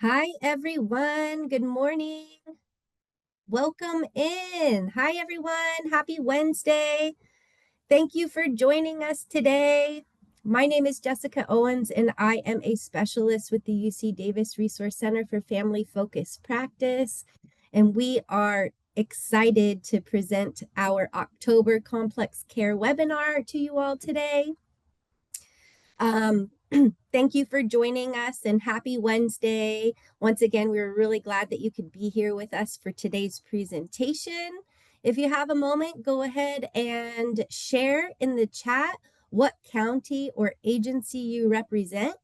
Hi, everyone. Good morning. Welcome in. Hi, everyone. Happy Wednesday. Thank you for joining us today. My name is Jessica Owens, and I am a specialist with the UC Davis Resource Center for Family Focused Practice. And we are excited to present our October Complex Care webinar to you all today. Thank you for joining us and happy Wednesday. Once again, we're really glad that you could be here with us for today's presentation. If you have a moment, go ahead and share in the chat what county or agency you represent.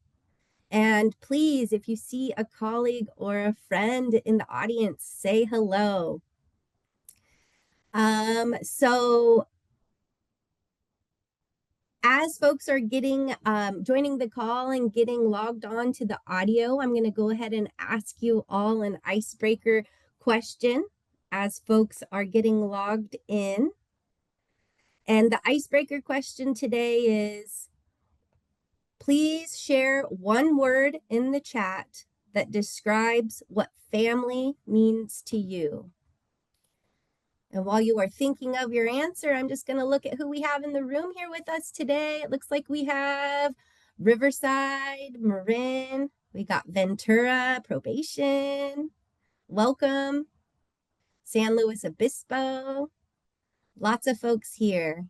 And please, if you see a colleague or a friend in the audience, say hello. So as folks are getting joining the call and getting logged on to the audio, I'm going to go ahead and ask you all an icebreaker question as folks are getting logged in. And the icebreaker question today is, please share one word in the chat that describes what family means to you. And while you are thinking of your answer, I'm just going to look at who we have in the room here with us today. It looks like we have Riverside, Marin, we got Ventura, Probation, Welcome, San Luis Obispo, lots of folks here.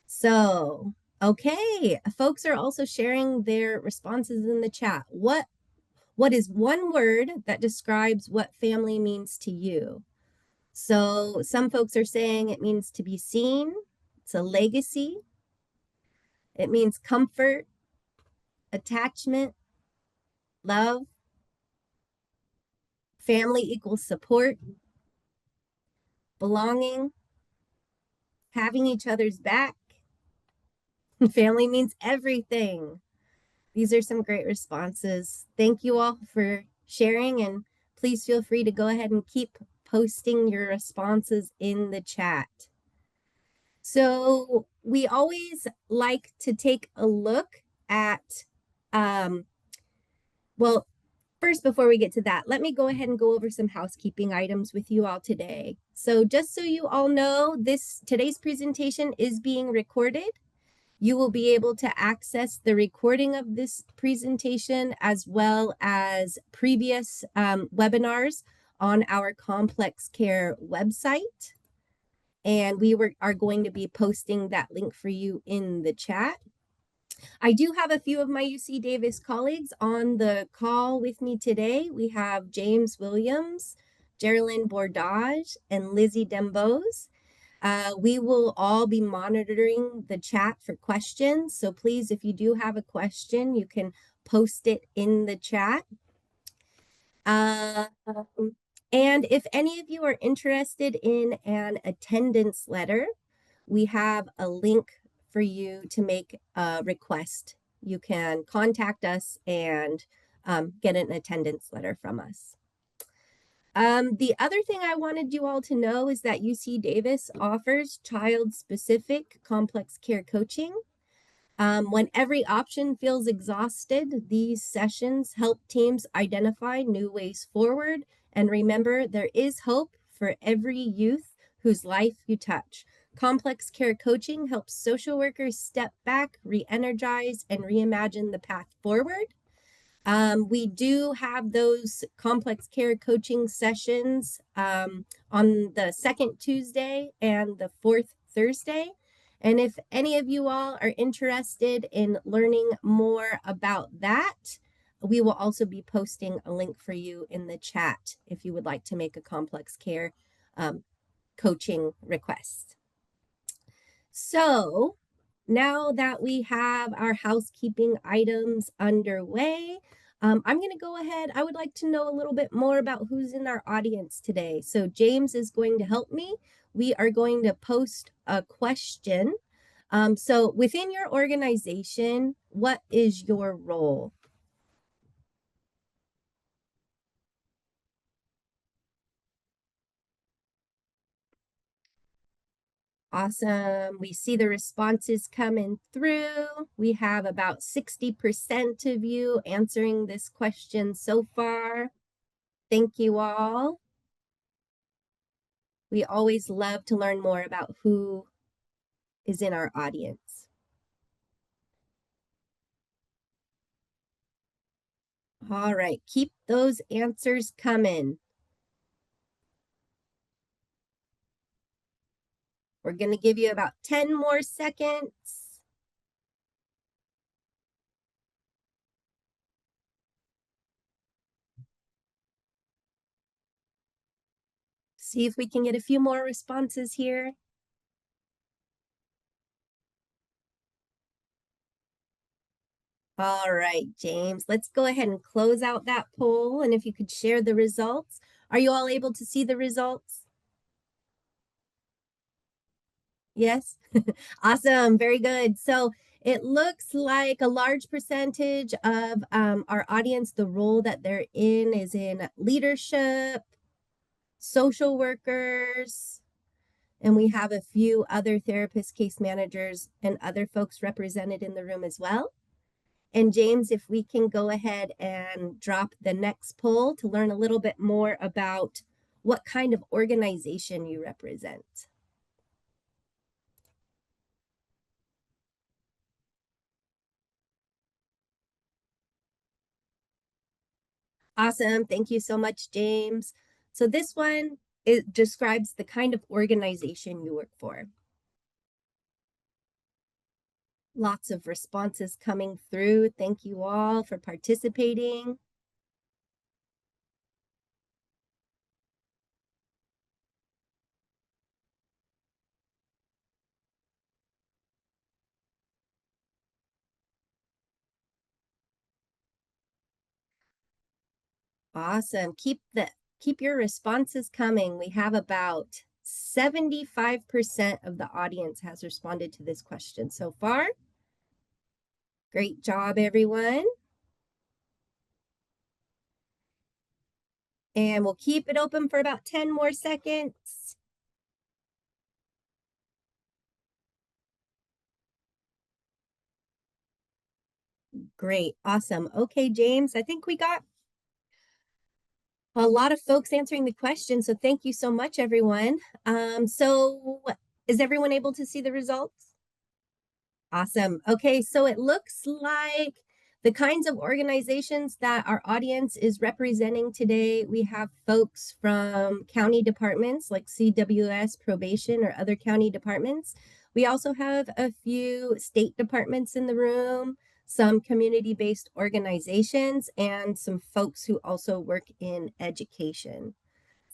So, okay, folks are also sharing their responses in the chat. What is one word that describes what family means to you? So some folks are saying it means to be seen. It's a legacy. It means comfort, attachment, love. Family equals support, belonging, having each other's back. Family means everything. These are some great responses. Thank you all for sharing, and please feel free to go ahead and keep posting your responses in the chat. So we always like to take a look at, well, first, before we get to that, let me go ahead and go over some housekeeping items with you all today. So just so you all know, today's presentation is being recorded. You will be able to access the recording of this presentation as well as previous webinars on our Complex Care website. And are going to be posting that link for you in the chat. I do have a few of my UC Davis colleagues on the call with me today. We have James Williams, Geraldine Bordage, and Lizzie Dembose. We will all be monitoring the chat for questions. So please, if you do have a question, you can post it in the chat. And if any of you are interested in an attendance letter, we have a link for you to make a request. You can contact us and get an attendance letter from us. The other thing I wanted you all to know is that UC Davis offers child-specific complex care coaching. When every option feels exhausted, these sessions help teams identify new ways forward. And remember, there is hope for every youth whose life you touch. Complex care coaching helps social workers step back, re-energize, and reimagine the path forward. We do have those complex care coaching sessions on the second Tuesday and the fourth Thursday. And if any of you all are interested in learning more about that, we will also be posting a link for you in the chat if you would like to make a complex care coaching request. So now that we have our housekeeping items underway, I'm going to go ahead. I would like to know a little bit more about who's in our audience today. So James is going to help me. We are going to post a question. So within your organization, what is your role? Awesome. We see the responses coming through. We have about 60% of you answering this question so far. Thank you all. We always love to learn more about who is in our audience. All right, keep those answers coming. We're going to give you about 10 more seconds. See if we can get a few more responses here. All right, James, let's go ahead and close out that poll. And if you could share the results. Are you all able to see the results? Yes? Awesome. Very good. So it looks like a large percentage of our audience, the role that they're in is in leadership, social workers, and we have a few other therapists, case managers, and other folks represented in the room as well. And James, if we can go ahead and drop the next poll to learn a little bit more about what kind of organization you represent. Awesome. Thank you so much, James. So this one, it describes the kind of organization you work for. Lots of responses coming through. Thank you all for participating. Awesome. Keep your responses coming. We have about 75% of the audience has responded to this question so far. Great job, everyone. And we'll keep it open for about 10 more seconds. Great. Awesome. Okay, James, I think we got a lot of folks answering the question. So thank you so much, everyone. So is everyone able to see the results? Awesome. Okay, so it looks like the kinds of organizations that our audience is representing today, we have folks from county departments like CWS, probation, or other county departments. We also have a few state departments in the room, some community-based organizations, and some folks who also work in education.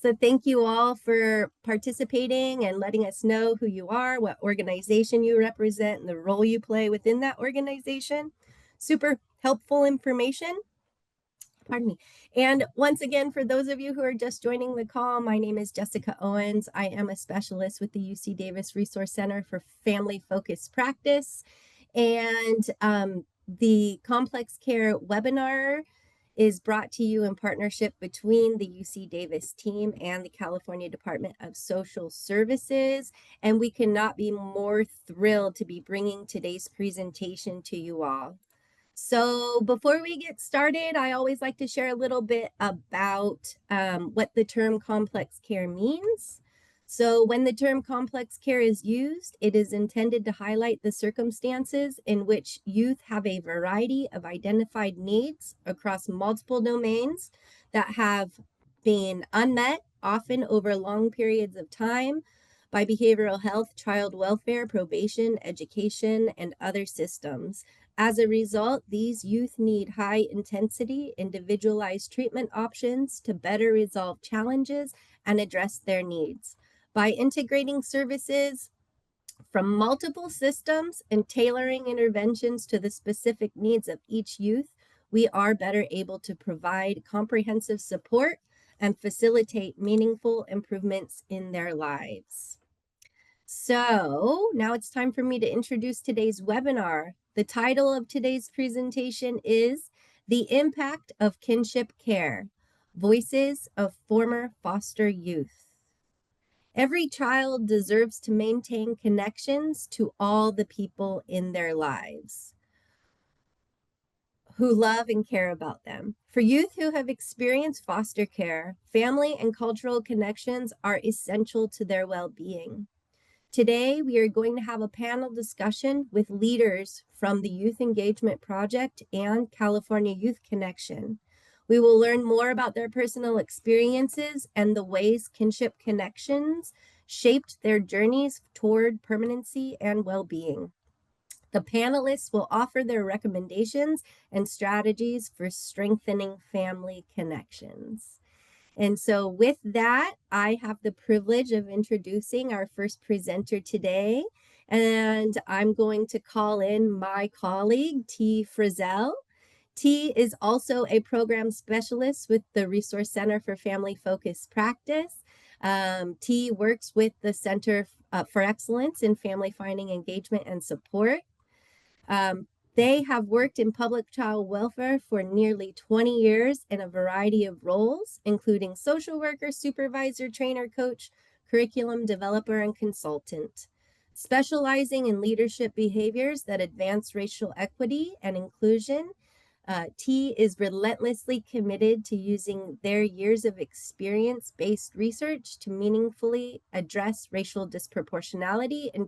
So thank you all for participating and letting us know who you are, what organization you represent, and the role you play within that organization. Super helpful information. Pardon me. And once again, for those of you who are just joining the call, my name is Jessica Owens. I am a specialist with the UC Davis Resource Center for Family Focused Practice. And the Complex Care webinar is brought to you in partnership between the UC Davis team and the California Department of Social Services. And we cannot be more thrilled to be bringing today's presentation to you all. So before we get started, I always like to share a little bit about what the term complex care means. So when the term complex care is used, it is intended to highlight the circumstances in which youth have a variety of identified needs across multiple domains that have been unmet, often over long periods of time, by behavioral health, child welfare, probation, education, and other systems. As a result, these youth need high intensity, individualized treatment options to better resolve challenges and address their needs. By integrating services from multiple systems and tailoring interventions to the specific needs of each youth, we are better able to provide comprehensive support and facilitate meaningful improvements in their lives. So now it's time for me to introduce today's webinar. The title of today's presentation is The Impact of Kinship Care, Voices of Former Foster Youth. Every child deserves to maintain connections to all the people in their lives who love and care about them. For youth who have experienced foster care, family and cultural connections are essential to their well being. Today, we are going to have a panel discussion with leaders from the Youth Engagement Project and California Youth Connection. We will learn more about their personal experiences and the ways kinship connections shaped their journeys toward permanency and well being. The panelists will offer their recommendations and strategies for strengthening family connections. And so, with that, I have the privilege of introducing our first presenter today. And I'm going to call in my colleague, T. Frizzell. T is also a program specialist with the Resource Center for Family Focused Practice. T works with the Center for Excellence in Family Finding Engagement and Support. Um, they have worked in public child welfare for nearly 20 years in a variety of roles, including social worker, supervisor, trainer, coach, curriculum developer, and consultant. Specializing in leadership behaviors that advance racial equity and inclusion, T is relentlessly committed to using their years of experience-based research to meaningfully address racial disproportionality and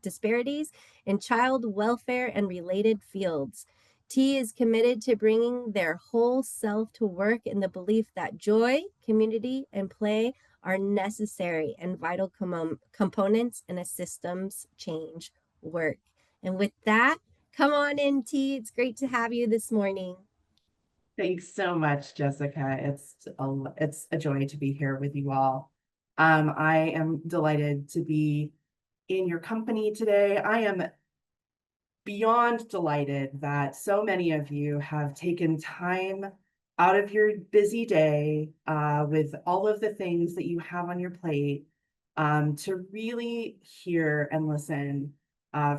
disparities in child welfare and related fields. T is committed to bringing their whole self to work in the belief that joy, community, and play are necessary and vital components in a systems change work. And with that, come on in, T. It's great to have you this morning. Thanks so much, Jessica. It's a joy to be here with you all. I am delighted to be in your company today. I am beyond delighted that so many of you have taken time out of your busy day with all of the things that you have on your plate to really hear and listen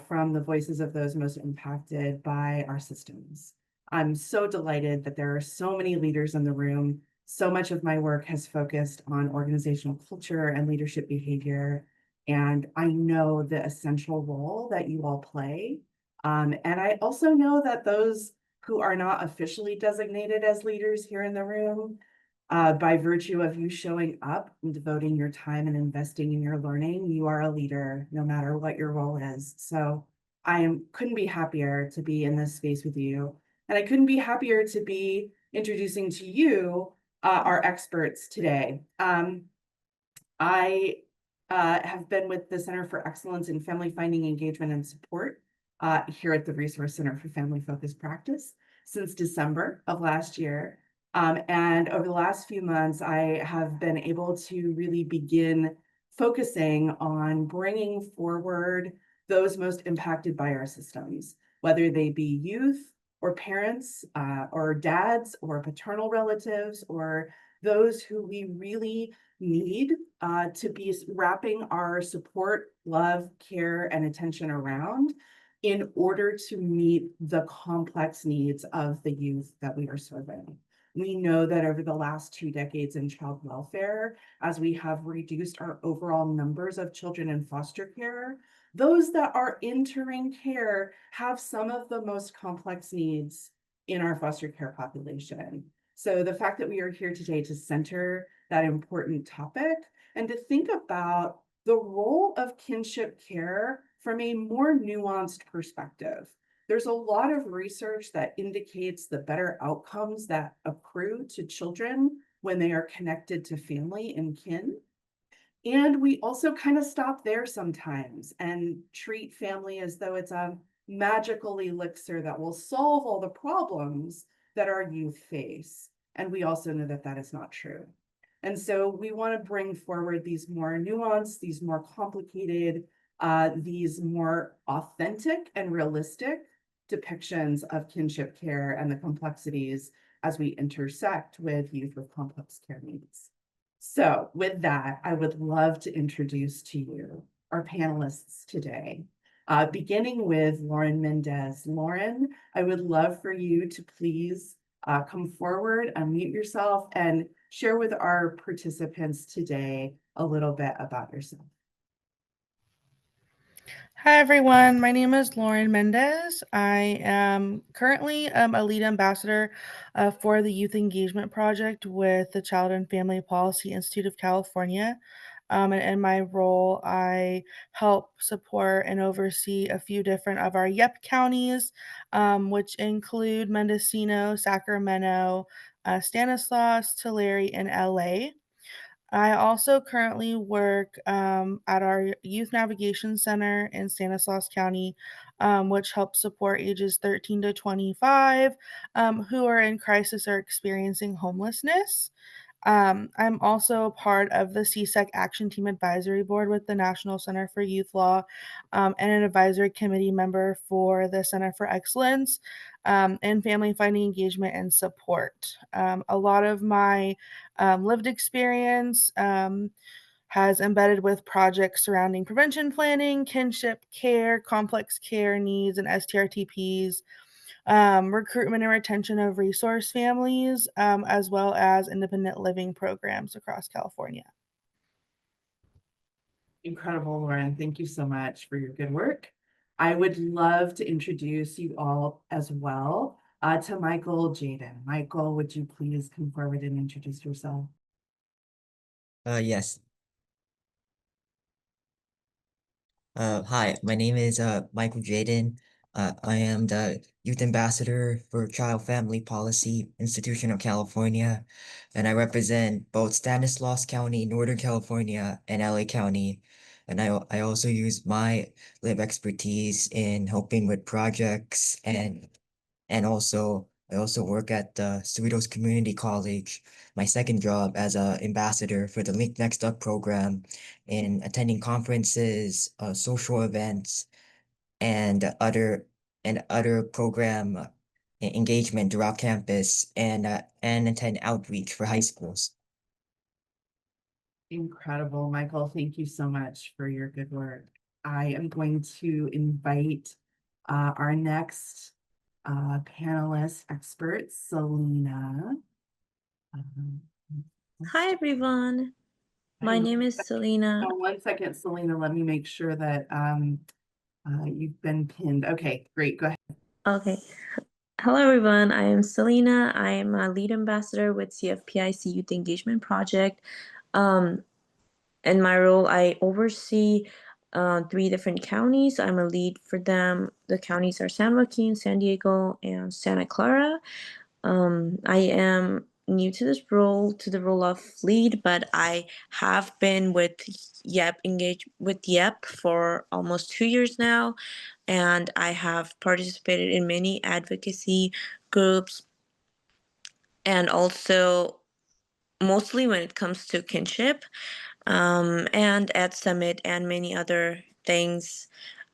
from the voices of those most impacted by our systems. I'm so delighted that there are so many leaders in the room. So much of my work has focused on organizational culture and leadership behavior. And I know the essential role that you all play. And I also know that those who are not officially designated as leaders here in the room, by virtue of you showing up and devoting your time and investing in your learning, you are a leader no matter what your role is. So couldn't be happier to be in this space with you. And I couldn't be happier to be introducing to you our experts today. I have been with the Center for Excellence in Family Finding Engagement and Support here at the Resource Center for Family Focused Practice since December of last year. And over the last few months, I have been able to really begin focusing on bringing forward those most impacted by our systems, whether they be youth or parents or dads or paternal relatives or those who we really need to be wrapping our support, love, care, and attention around in order to meet the complex needs of the youth that we are serving. We know that over the last 2 decades in child welfare, as we have reduced our overall numbers of children in foster care, those that are entering care have some of the most complex needs in our foster care population. So the fact that we are here today to center that important topic and to think about the role of kinship care from a more nuanced perspective. There's a lot of research that indicates the better outcomes that accrue to children when they are connected to family and kin. And we also kind of stop there sometimes and treat family as though it's a magical elixir that will solve all the problems that our youth face. And we also know that that is not true. And so we want to bring forward these more nuanced, these more complicated, these more authentic and realistic depictions of kinship care and the complexities as we intersect with youth with complex care needs. So with that, I would love to introduce to you our panelists today, beginning with Lauren Mendez. Lauren, I would love for you to please come forward, unmute yourself, and share with our participants today a little bit about yourself. Hi, everyone. My name is Lauren Mendez. I am currently a lead ambassador for the Youth Engagement Project with the Child and Family Policy Institute of California. And in my role, I help support and oversee a few different of our YEP counties, which include Mendocino, Sacramento, Stanislaus, Tulare, and LA. I also currently work at our Youth Navigation Center in Stanislaus County, which helps support ages 13 to 25 who are in crisis or experiencing homelessness. I'm also part of the CSEC Action Team Advisory Board with the National Center for Youth Law and an advisory committee member for the Center for Excellence in Family Finding Engagement and Support. A lot of my lived experience has embedded with projects surrounding prevention planning, kinship care, complex care needs, and STRTPs, recruitment and retention of resource families, as well as independent living programs across California. Incredible, Lauren. Thank you so much for your good work. I would love to introduce you all as well to Michael Jaden. Michael, would you please come forward and introduce yourself? Yes. Hi, my name is Michael Jaden. I am the Youth Ambassador for Child Family Policy Institution of California, and I represent both Stanislaus County, Northern California, and LA County. And I also use my live expertise in helping with projects and I also work at the Cerritos Community College, my second job as a ambassador for the Link Next Up program in attending conferences, social events, and other program engagement throughout campus and attend outreach for high schools. Incredible, Michael. Thank you so much for your good work. I am going to invite our next panelist expert, Selena. Um, Hi everyone, my name is Selena. One second, Selena, let me make sure that you've been pinned. Okay, great, go ahead. Okay, hello everyone, I am Selena. I am a lead ambassador with CFPIC Youth Engagement Project. In my role, I oversee 3 different counties. I'm a lead for them. The counties are San Joaquin, San Diego, and Santa Clara. I am new to this role, to the role of lead, but I have been with YEP for almost 2 years now, and I have participated in many advocacy groups, and also mostly when it comes to kinship, and at Summit and many other things.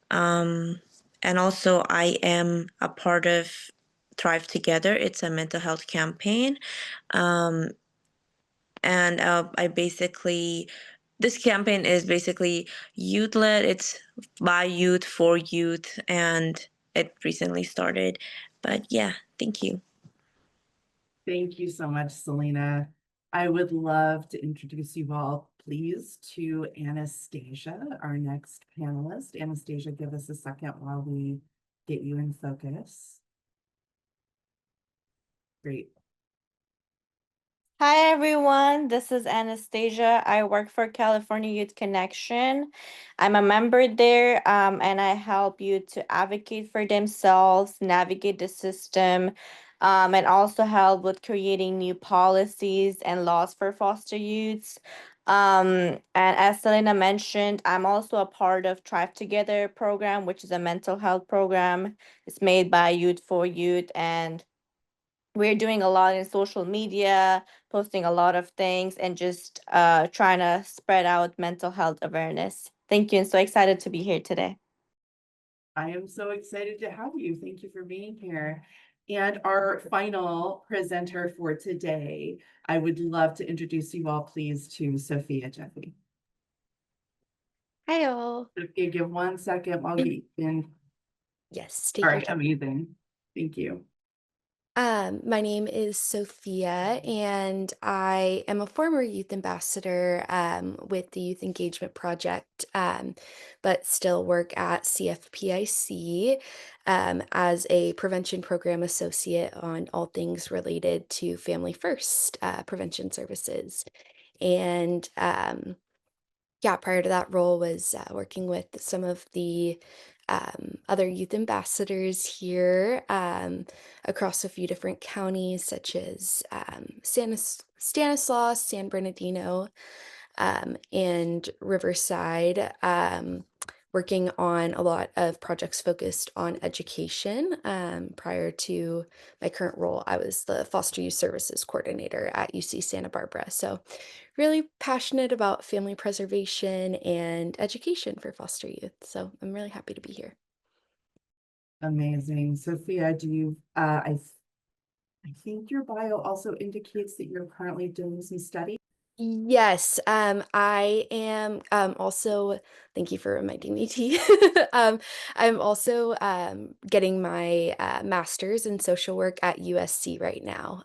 And also I am a part of Thrive Together. It's a mental health campaign. And this campaign is basically youth led. It's by youth for youth, and it recently started. But yeah, thank you. Thank you so much, Selena. I would love to introduce you all, please, to Anastasia, our next panelist. Anastasia, give us a second while we get you in focus. Great. Hi everyone, this is Anastasia. I work for California Youth Connection. I'm a member there, and I help youth to advocate for themselves, navigate the system, and also help with creating new policies and laws for foster youths. And as Selena mentioned, I'm also a part of Thrive Together program, which is a mental health program. It's made by Youth for Youth, and we're doing a lot in social media, posting a lot of things, and just trying to spread out mental health awareness. Thank you, and so excited to be here today. I am so excited to have you. Thank you for being here. And our final presenter for today, I would love to introduce you all, please, to Sophia Jeffy. Hi all. Sophia, give 1 second while we in. Yes, All right, amazing. Thank you. My name is Sophia, and I am a former youth ambassador with the Youth Engagement Project, but still work at CFPIC as a prevention program associate on all things related to Family First prevention services. And yeah, prior to that role was working with some of the other youth ambassadors here across a few different counties, such as Stanislaus, San Bernardino, and Riverside, working on a lot of projects focused on education. Prior to my current role, I was the foster youth services coordinator at UC Santa Barbara. So, really passionate about family preservation and education for foster youth. So, I'm really happy to be here. Amazing. Sophia, do you, I think your bio also indicates that you're currently doing some study. Yes, I am also, thank you for reminding me, T. I'm also getting my master's in social work at USC right now.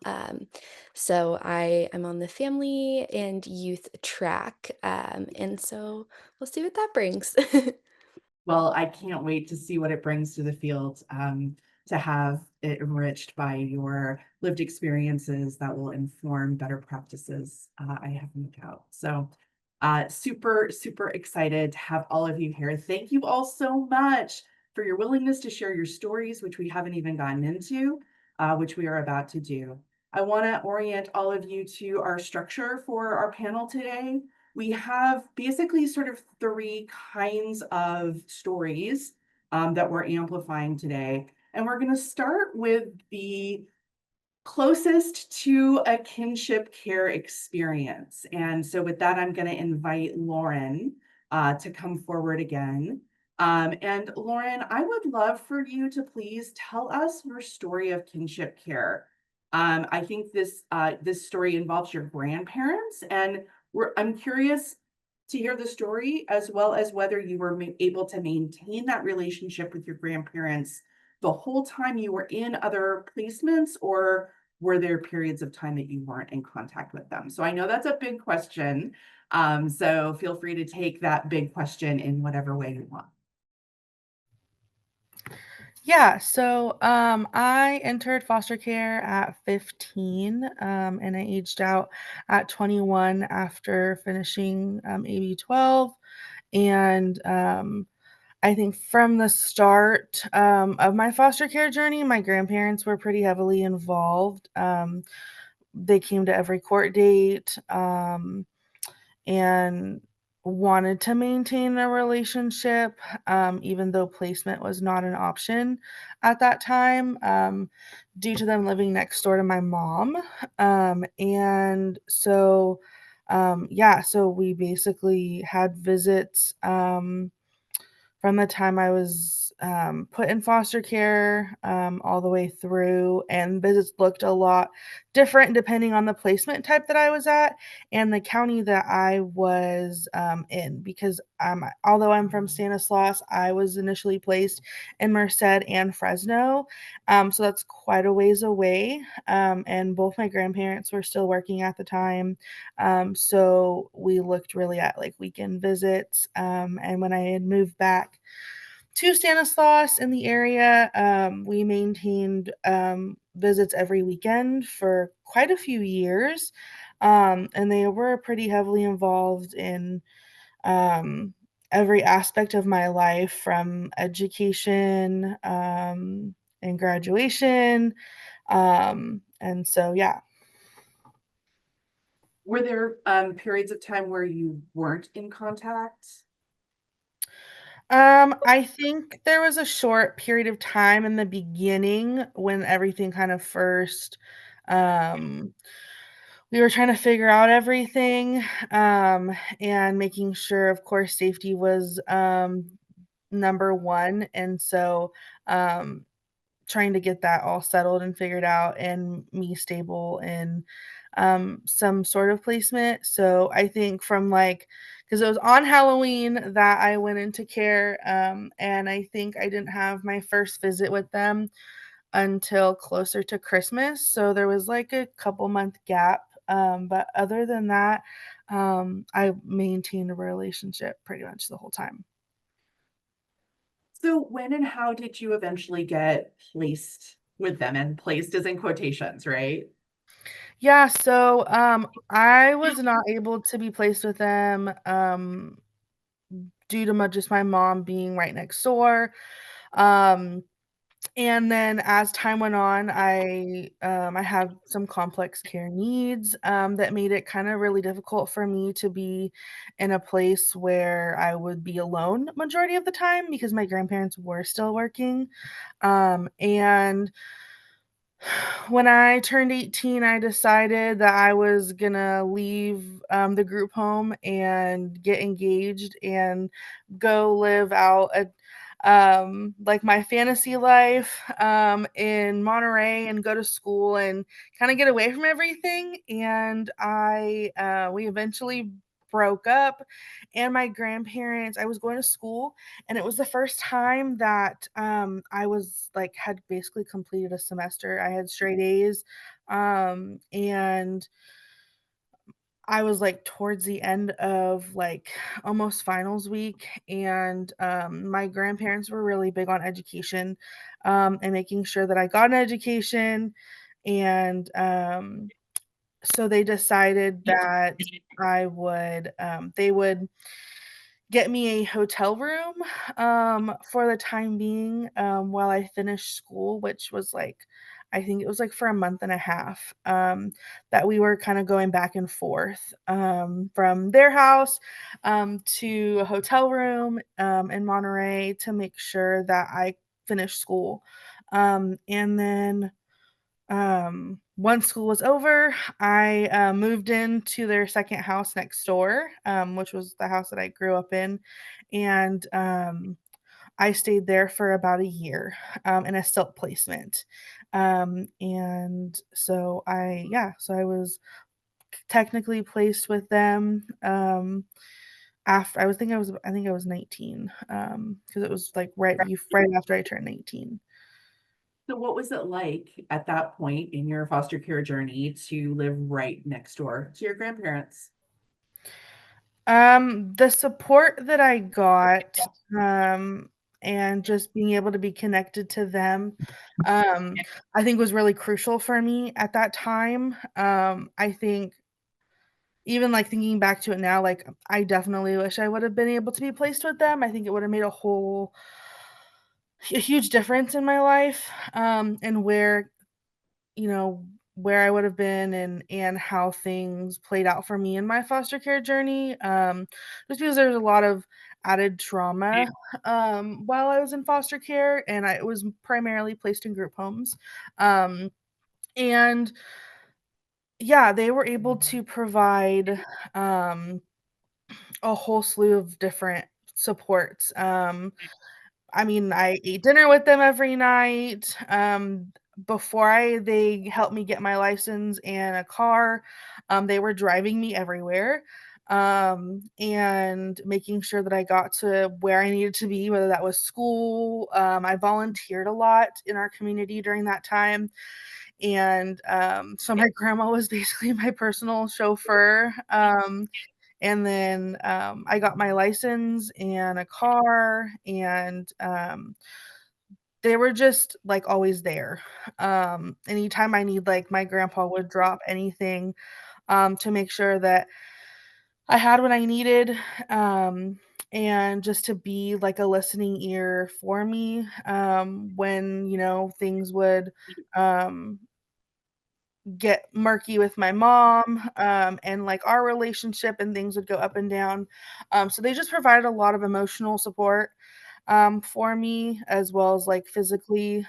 So I am on the family and youth track. And so we'll see what that brings. Well, I can't wait to see what it brings to the field, to have it enriched by your lived experiences that will inform better practices. I have no doubt. So, super, super excited to have all of you here. Thank you all so much for your willingness to share your stories, which we haven't even gotten into, which we are about to do. I want to orient all of you to our structure for our panel today. We have basically sort of three kinds of stories that we're amplifying today. And we're going to start with the closest to a kinship care experience. And so with that, I'm going to invite Lauren to come forward again. And Lauren, I would love for you to please tell us your story of kinship care. I think this story involves your grandparents, and I'm curious to hear the story, as well as whether you were able to maintain that relationship with your grandparents the whole time you were in other placements, or were there periods of time that you weren't in contact with them? So I know that's a big question. So feel free to take that big question in whatever way you want. Yeah, so I entered foster care at 15, and I aged out at 21 after finishing AB 12. And I think from the start of my foster care journey, my grandparents were pretty heavily involved. They came to every court date. And wanted to maintain a relationship, even though placement was not an option at that time, due to them living next door to my mom. And so, yeah, so we basically had visits from the time I was put in foster care all the way through, and visits looked a lot different depending on the placement type that I was at and the county that I was in. Because although I'm from Stanislaus, I was initially placed in Merced and Fresno, so that's quite a ways away. And both my grandparents were still working at the time, so we looked really at like weekend visits. And when I had moved back to Stanislaus in the area, we maintained visits every weekend for quite a few years. And they were pretty heavily involved in every aspect of my life, from education and graduation. And so, yeah. Were there periods of time where you weren't in contact? I think there was a short period of time in the beginning when everything kind of first, um, we were trying to figure out everything, and making sure, of course, safety was number one. And so, trying to get that all settled and figured out, and me stable in some sort of placement. So I think from like, because it was on Halloween that I went into care, and I think I didn't have my first visit with them until closer to Christmas. So there was like a couple month gap. But other than that, I maintained a relationship pretty much the whole time. So when and how did you eventually get placed with them? And placed is in quotations, right? Yeah, so I was not able to be placed with them due to just my mom being right next door. Um, and then as time went on, I have some complex care needs that made it kind of really difficult for me to be in a place where I would be alone majority of the time because my grandparents were still working. And when I turned 18, I decided that I was gonna leave the group home and get engaged and go live out like my fantasy life in Monterey and go to school and kind of get away from everything. And we eventually broke up, and my grandparents, I was going to school, and it was the first time that I was like had basically completed a semester. I had straight A's, and I was like towards the end of like almost finals week, and my grandparents were really big on education and making sure that I got an education. And so they decided that they would get me a hotel room for the time being while I finished school, which was like, I think it was like for a month and a half that we were kind of going back and forth from their house to a hotel room in Monterey to make sure that I finished school. And then once school was over, I moved into their second house next door, which was the house that I grew up in. And I stayed there for about a year in a silk placement. And so so I was technically placed with them after I think I was 19 because it was like right after I turned 19. So what was it like at that point in your foster care journey to live right next door to your grandparents? The support that I got, and just being able to be connected to them, um, I think was really crucial for me at that time. I think even, like, thinking back to it now, like, I definitely wish I would have been able to be placed with them. I think it would have made a huge difference in my life, and you know, where I would have been and how things played out for me in my foster care journey, just because there's a lot of added trauma, while I was in foster care, and I was primarily placed in group homes, um, and yeah, they were able to provide, a whole slew of different supports, I mean, I ate dinner with them every night. Before they helped me get my license and a car, they were driving me everywhere, and making sure that I got to where I needed to be, whether that was school. I volunteered a lot in our community during that time. And so my grandma was basically my personal chauffeur. And then I got my license and a car, and they were just like always there. Anytime I need, like, my grandpa would drop anything to make sure that I had what I needed, and just to be like a listening ear for me when, things would um, get murky with my mom, and like our relationship and things would go up and down. So they just provided a lot of emotional support for me as well as like physically,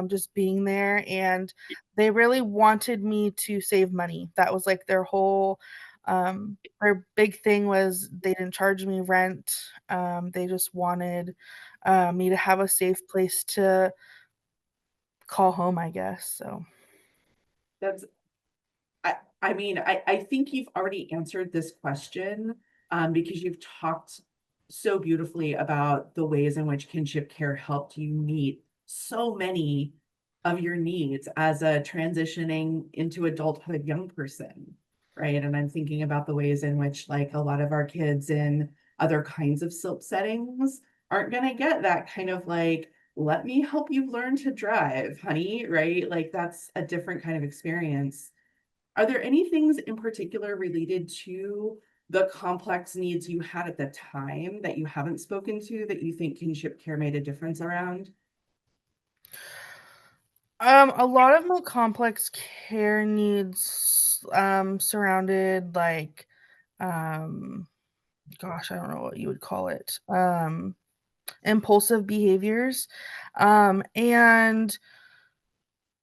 just being there. And they really wanted me to save money. That was like their big thing was they didn't charge me rent. They just wanted me to have a safe place to call home, I guess. So That's I mean, I think you've already answered this question because you've talked so beautifully about the ways in which kinship care helped you meet so many of your needs as a transitioning into adulthood young person, right? And I'm thinking about the ways in which like a lot of our kids in other kinds of SILP settings aren't going to get that kind of like, let me help you learn to drive, honey, right? Like that's a different kind of experience. Are there any things in particular related to the complex needs you had at the time that you haven't spoken to that you think kinship care made a difference around? A lot of my complex care needs surrounded like um gosh, I don't know what you would call it. Impulsive behaviors. Um and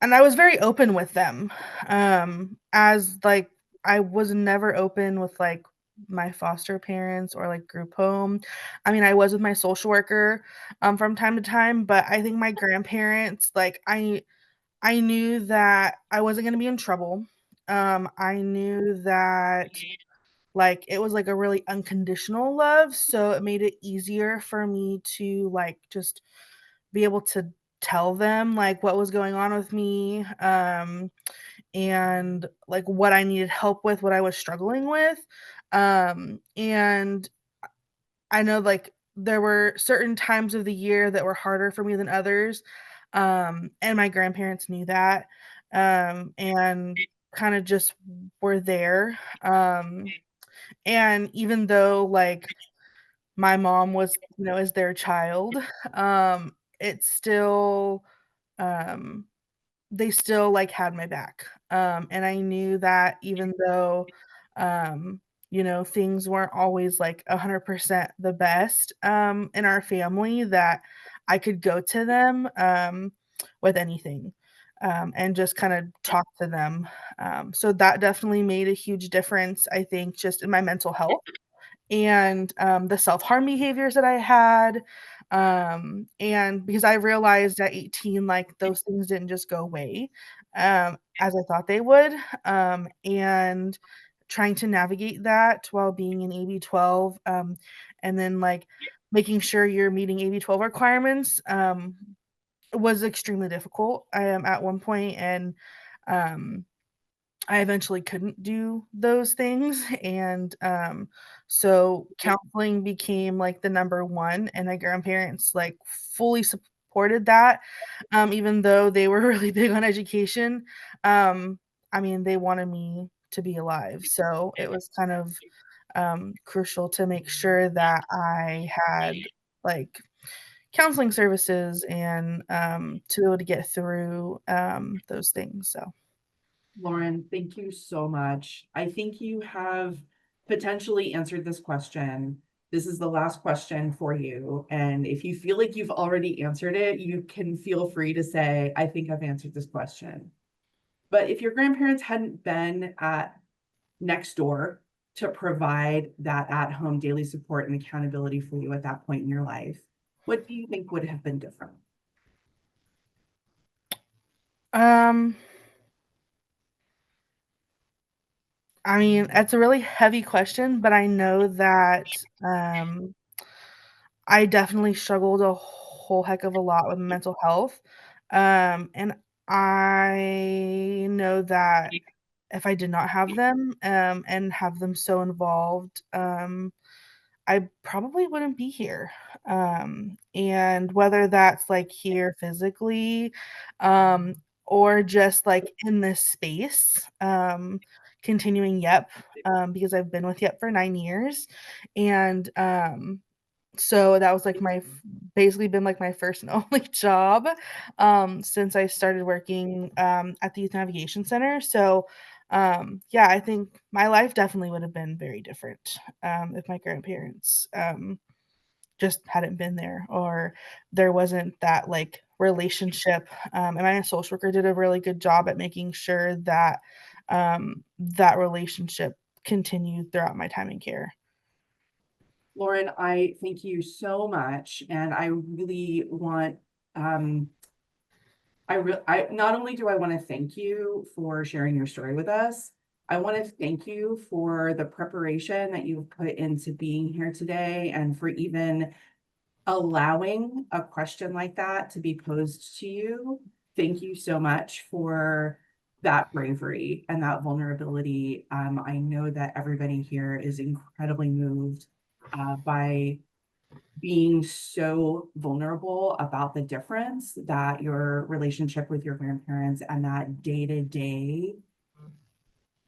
and I was very open with them. As like I was never open with like my foster parents or like group home. I mean, I was with my social worker from time to time, but I think my grandparents like I knew that I wasn't gonna be in trouble. I knew that, like, it was, like, a really unconditional love, so it made it easier for me to, like, just be able to tell them, like, what was going on with me, and, like, what I needed help with, what I was struggling with. And I know, like, there were certain times of the year that were harder for me than others, and my grandparents knew that, and kinda just were there, and even though, like, my mom was, is their child, it still, um they still, like, had my back, and I knew that even though, things weren't always, like, 100% the best, in our family, that I could go to them, with anything, and just kinda talk to them, so that definitely made a huge difference, I think, just in my mental health and the self-harm behaviors that I had. And because I realized at 18, like those things didn't just go away as I thought they would. And trying to navigate that while being in AB 12, and then like making sure you're meeting AB 12 requirements was extremely difficult. I am at one point, and um, I eventually couldn't do those things, and, so counseling became, like, the number 1, and my grandparents, like, fully supported that, even though they were really big on education. Um, I mean, they wanted me to be alive, so it was kind of, crucial to make sure that I had, like, counseling services and, to be able to get through, those things, so Lauren, thank you so much. I think you have potentially answered this question. This is the last question for you. And if you feel like you've already answered it, you can feel free to say, I think I've answered this question. But if your grandparents hadn't been at next door to provide that at-home daily support and accountability for you at that point in your life, what do you think would have been different? Um, I mean, that's a really heavy question, but I know that, I definitely struggled a whole heck of a lot with mental health, and I know that if I did not have them, and have them so involved, I probably wouldn't be here. And whether that's like here physically, or just like in this space, continuing YEP, because I've been with YEP for 9 years. And so that was like basically been like my first and only job since I started working at the Youth Navigation Center. So yeah, I think my life definitely would have been very different if my grandparents just hadn't been there, or there wasn't that like relationship. And my social worker did a really good job at making sure that that relationship continued throughout my time in care. Lauren, I thank you so much. And I really want, um, I not only do I want to thank you for sharing your story with us, I want to thank you for the preparation that you've put into being here today and for even allowing a question like that to be posed to you. thank you so much for that bravery and that vulnerability. I know that everybody here is incredibly moved by being so vulnerable about the difference that your relationship with your grandparents and that day-to-day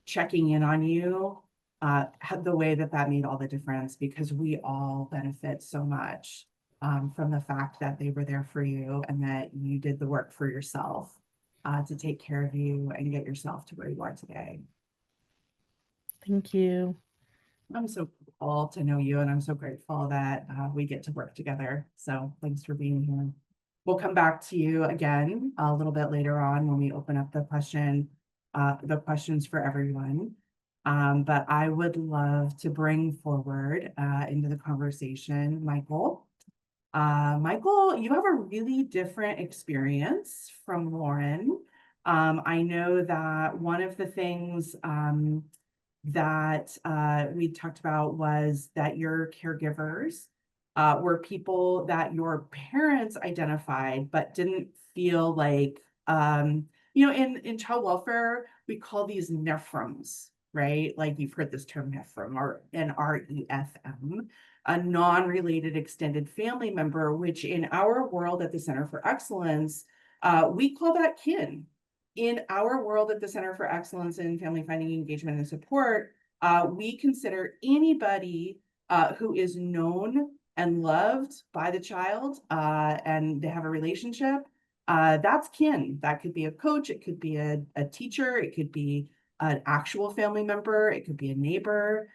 checking in on you, the way that that made all the difference, because we all benefit so much from the fact that they were there for you and that you did the work for yourself to take care of you and get yourself to where you are today. Thank you. I'm so grateful to know you, and I'm so grateful that we get to work together. So thanks for being here. We'll come back to you again a little bit later on when we open up the questions for everyone. But I would love to bring forward into the conversation, Michael. Michael, you have a really different experience from Lauren. I know that one of the things that we talked about was that your caregivers were people that your parents identified but didn't feel like, in child welfare, we call these NEFRMs, right? Like you've heard this term NEFRM or NREFM, a non-related extended family member, which in our world at the Center for Excellence, we call that kin. In our world at the Center for Excellence in Family Finding, Engagement, and Support, we consider anybody who is known and loved by the child and they have a relationship, that's kin. That could be a coach, it could be a teacher, it could be an actual family member, it could be a neighbor.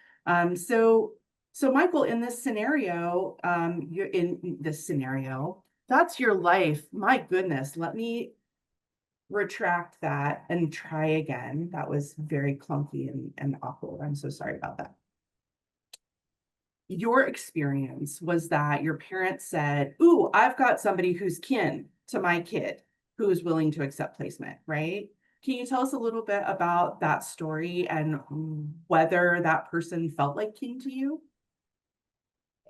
So Michael, in this scenario, that's your life. My goodness, let me retract that and try again. That was very clunky and awkward. I'm so sorry about that. Your experience was that your parents said, ooh, I've got somebody who's kin to my kid who is willing to accept placement, right? Can you tell us a little bit about that story and whether that person felt like kin to you?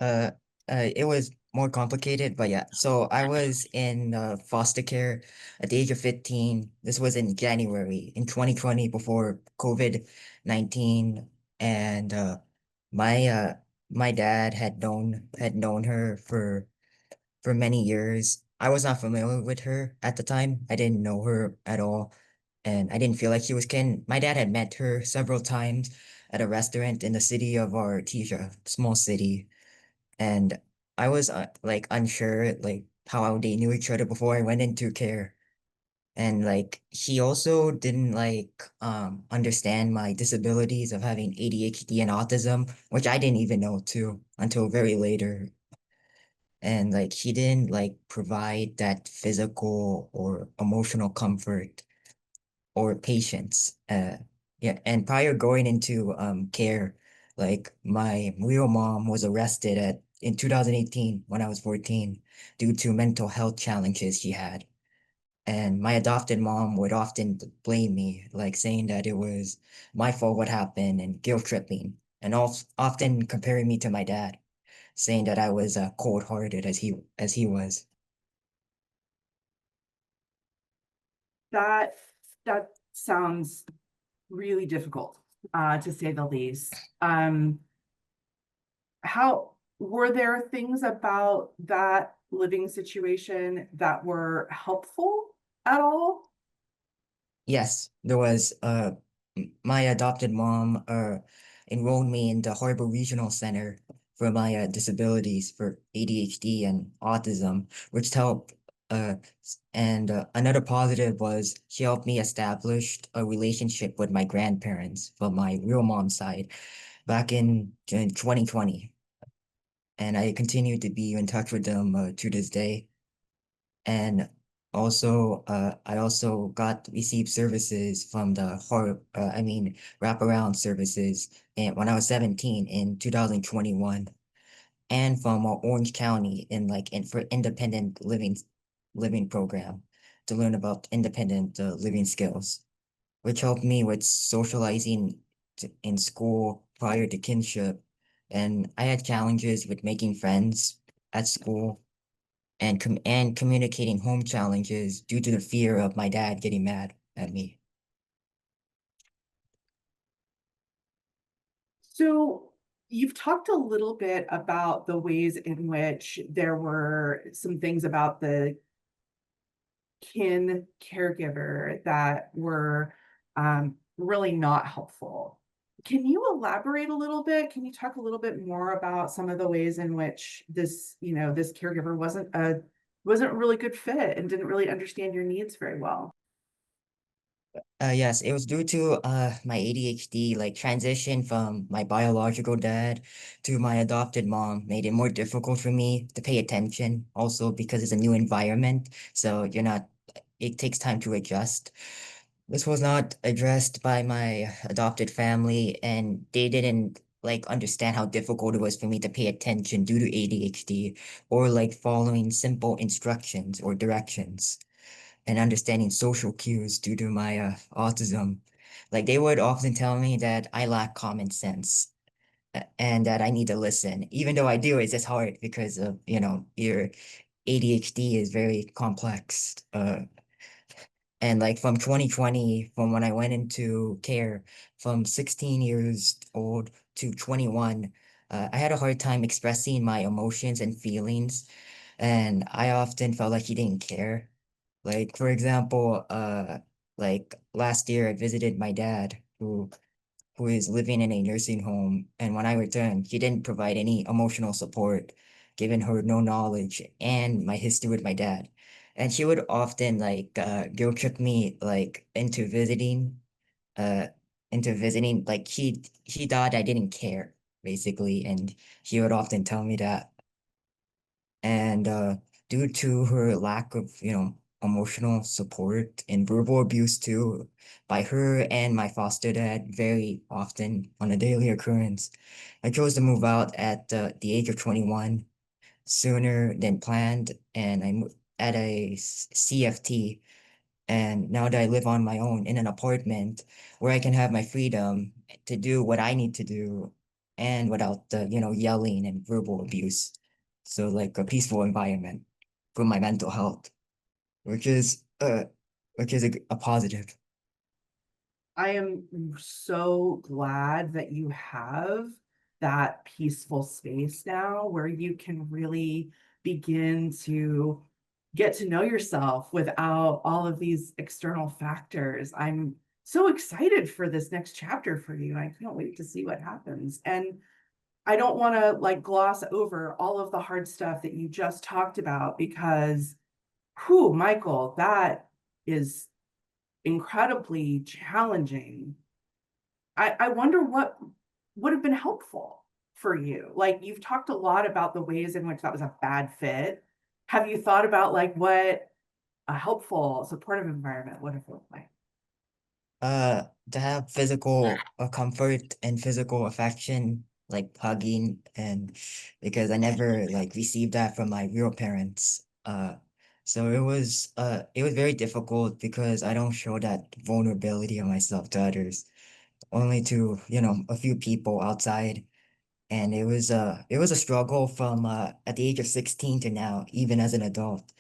It was more complicated, but yeah. So I was in foster care at the age of 15. This was in January in 2020 before COVID-19, and my uh my dad had known her for many years. I was not familiar with her at the time. I didn't know her at all, and I didn't feel like she was kin. My dad had met her several times at a restaurant in the city of Artesia, small city, and I was like unsure like how they knew each other before I went into care. And like he also didn't like understand my disabilities of having ADHD and autism, which I didn't even know too until very later. And like he didn't like provide that physical or emotional comfort or patience. Yeah, and prior going into care, like my real mom was arrested in 2018 when I was 14 due to mental health challenges she had. And my adopted mom would often blame me, like saying that it was my fault what happened and guilt tripping, and also often comparing me to my dad, saying that I was cold-hearted as he was. That sounds really difficult, to say the least. How were there things about that living situation that were helpful at all? Yes, there was my adopted mom enrolled me in the Harbor Regional Center for my disabilities for ADHD and autism, which helped and another positive was she helped me establish a relationship with my grandparents from my real mom's side back in 2020. And I continue to be in touch with them to this day. And also, I also got received services from the wraparound services and when I was 17 in 2021, and from Orange County for independent living program to learn about independent living skills, which helped me with socializing in school prior to kinship. And I had challenges with making friends at school and communicating home challenges due to the fear of my dad getting mad at me. So you've talked a little bit about the ways in which there were some things about the kin caregiver that were really not helpful. Can you elaborate a little bit? Can you talk a little bit more about some of the ways in which this, this caregiver wasn't a really good fit and didn't really understand your needs very well? Yes, it was due to my ADHD, like transition from my biological dad to my adopted mom made it more difficult for me to pay attention, also because it's a new environment, so it takes time to adjust. This was not addressed by my adopted family, and they didn't like understand how difficult it was for me to pay attention due to ADHD or like following simple instructions or directions and understanding social cues due to my autism. Like they would often tell me that I lack common sense and that I need to listen. Even though I do, it's just hard because of, your ADHD is very complex. And like from 2020, from when I went into care, from 16 years old to 21, I had a hard time expressing my emotions and feelings. And I often felt like he didn't care. Like, for example, like last year I visited my dad who is living in a nursing home, and when I returned, he didn't provide any emotional support, given her no knowledge and my history with my dad. And she would often like guilt trip me like uh into visiting. Like he thought I didn't care, basically, and he would often tell me that. And due to her lack of, emotional support and verbal abuse too, by her and my foster dad very often on a daily occurrence, I chose to move out at the age of 21 sooner than planned, and I moved at a CFT. And now that I live on my own in an apartment where I can have my freedom to do what I need to do and without the, yelling and verbal abuse. So like a peaceful environment for my mental health, which is uh which is a positive. I am so glad that you have that peaceful space now where you can really begin to get to know yourself without all of these external factors. I'm so excited for this next chapter for you. I can't wait to see what happens. And I don't want to like gloss over all of the hard stuff that you just talked about because, whew, Michael, that is incredibly challenging. I wonder what would have been helpful for you. Like you've talked a lot about the ways in which that was a bad fit. Have you thought about like what a helpful, supportive environment would have looked like? To have physical comfort and physical affection, like hugging, and because I never like received that from my real parents. So it was very difficult because I don't show that vulnerability of myself to others, only to, a few people outside. And it was a struggle from at the age of 16 to now, even as an adult.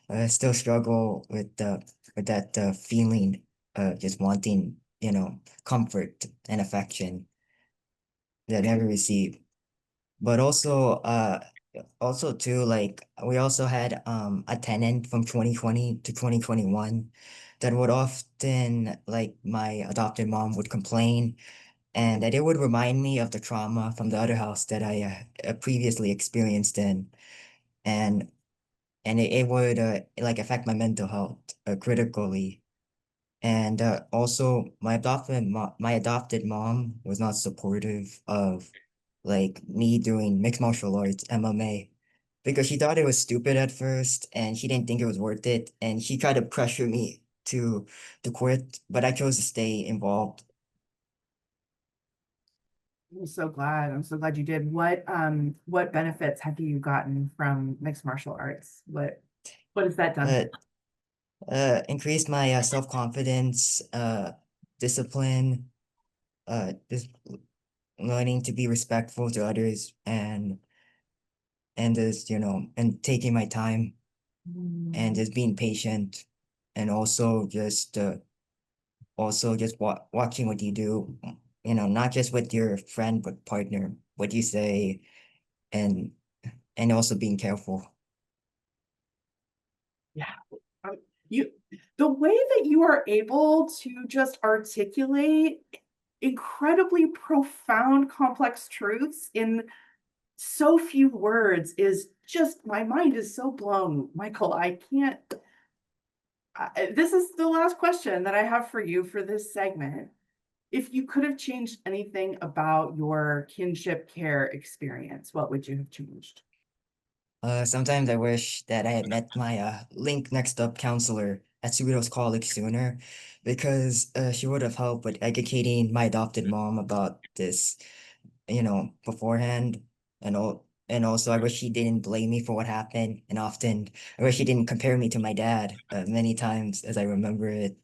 I still struggle with that feeling just wanting, comfort and affection that I never received. But also too, like we also had a tenant from 2020 to 2021 that would often, like, my adopted mom would complain, and that it would remind me of the trauma from the other house that I previously experienced in. And it would like affect my mental health critically. And also my adopted mom was not supportive of like me doing mixed martial arts, MMA, because she thought it was stupid at first and she didn't think it was worth it, and she tried to pressure me to quit, but I chose to stay involved. I'm so glad. I'm so glad you did. What benefits have you gotten from mixed martial arts? What has that done? Uh, Increased my self-confidence, discipline, just learning to be respectful to others, and just, and taking my time and just being patient, and also just watching what you do, not just with your friend but partner, what you say, and also being careful. Yeah. Um, you, the way that you are able to just articulate incredibly profound, complex truths in so few words is just, my mind is so blown, Michael. I can't, this is the last question that I have for you for this segment. If you could have changed anything about your kinship care experience, what would you have changed? Sometimes I wish that I had met my link next up counselor at Cerritos College sooner, because she would have helped with educating my adopted mom about this, beforehand, and also I wish she didn't blame me for what happened, and often I wish she didn't compare me to my dad many times as I remember it.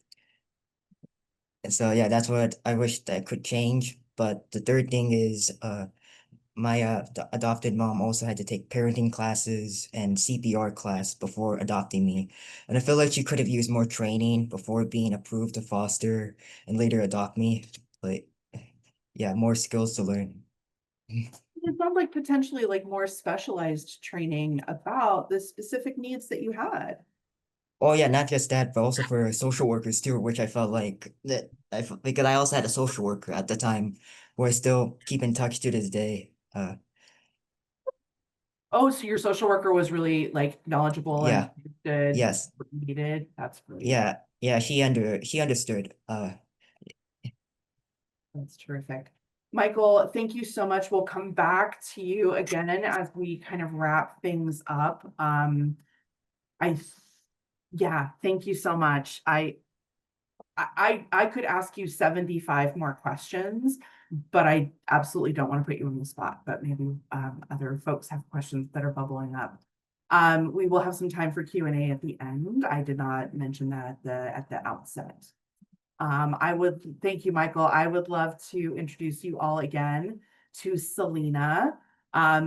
And so yeah, that's what I wish that could change. But the third thing is my adopted mom also had to take parenting classes and CPR class before adopting me. And I feel like she could have used more training before being approved to foster and later adopt me. Like, yeah, more skills to learn. It sounds like potentially like more specialized training about the specific needs that you had. Oh yeah, not just that, but also for social workers too, which I felt like because I also had a social worker at the time who I still keep in touch to this day. Oh, so your social worker was really like knowledgeable and Yeah, understood yes, what you needed. That's really, yeah, she understood. that's terrific. Michael, thank you so much. We'll come back to you again as we kind of wrap things up. I, yeah, thank you so much. I could ask you 75 more questions, but I absolutely don't want to put you on the spot, but maybe other folks have questions that are bubbling up. We will have some time for Q&A at the end. I did not mention that at the outset. I would thank you, Michael. I would love to introduce you all again to Selena.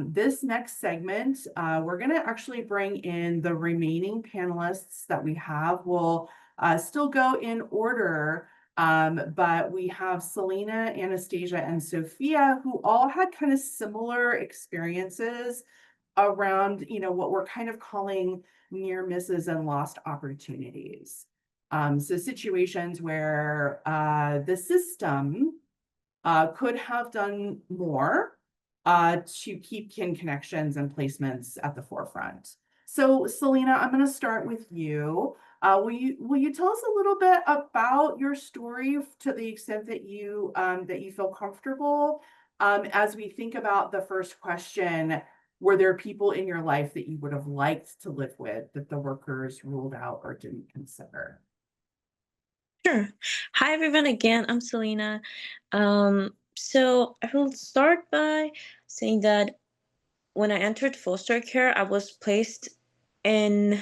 This next segment, we're going to actually bring in the remaining panelists that we have. We'll still go in order, but we have Selena, Anastasia, and Sophia, who all had kind of similar experiences around, what we're kind of calling near misses and lost opportunities. So situations where the system could have done more to keep kin connections and placements at the forefront. So Selena, I'm going to start with you. Will you tell us a little bit about your story to the extent that you feel comfortable? As we think about the first question, were there people in your life that you would have liked to live with that the workers ruled out or didn't consider? Sure. Hi, everyone. Again, I'm Selena. So I will start by saying that when I entered foster care, I was placed in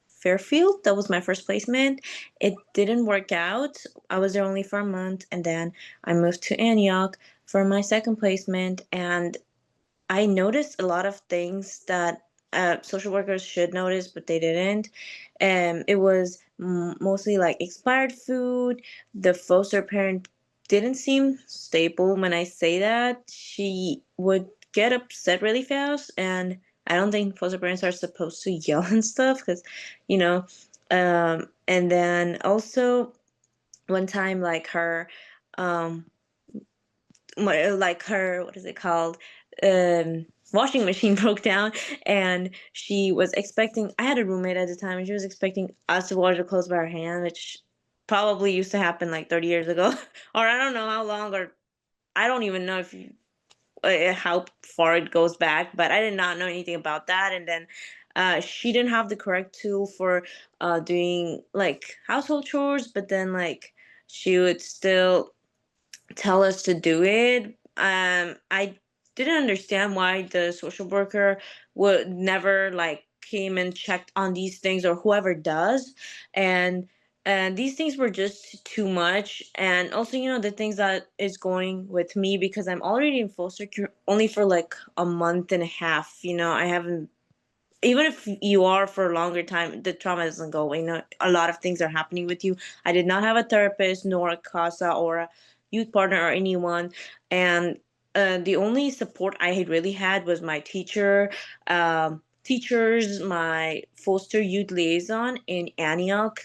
Fairfield. That was my first placement. It didn't work out. I was there only for a month, and then I moved to Antioch for my second placement. And I noticed a lot of things that social workers should notice, but they didn't. It was mostly like expired food. The foster parent didn't seem stable. When I say that, she would get upset really fast, and I don't think foster parents are supposed to yell and stuff because, you know. And then also one time, um, like her, what is it called, washing machine broke down, and she was expecting, I had a roommate at the time, and she was expecting us to wash the clothes by our hand, which probably used to happen like 30 years ago or I don't know how long, or I don't even know if you, how far it goes back, but I did not know anything about that. And then she didn't have the correct tool for doing like household chores, but then like she would still tell us to do it. I didn't understand why the social worker would never like came and checked on these things, or whoever does. And these things were just too much. And also, the things that is going with me, because I'm already in foster care only for like a month and a half. I haven't even if you are for a longer time, the trauma doesn't go away. No, a lot of things are happening with you. I did not have a therapist, nor a CASA or a youth partner or anyone. And the only support I had really had was my teachers, my foster youth liaison in Antioch.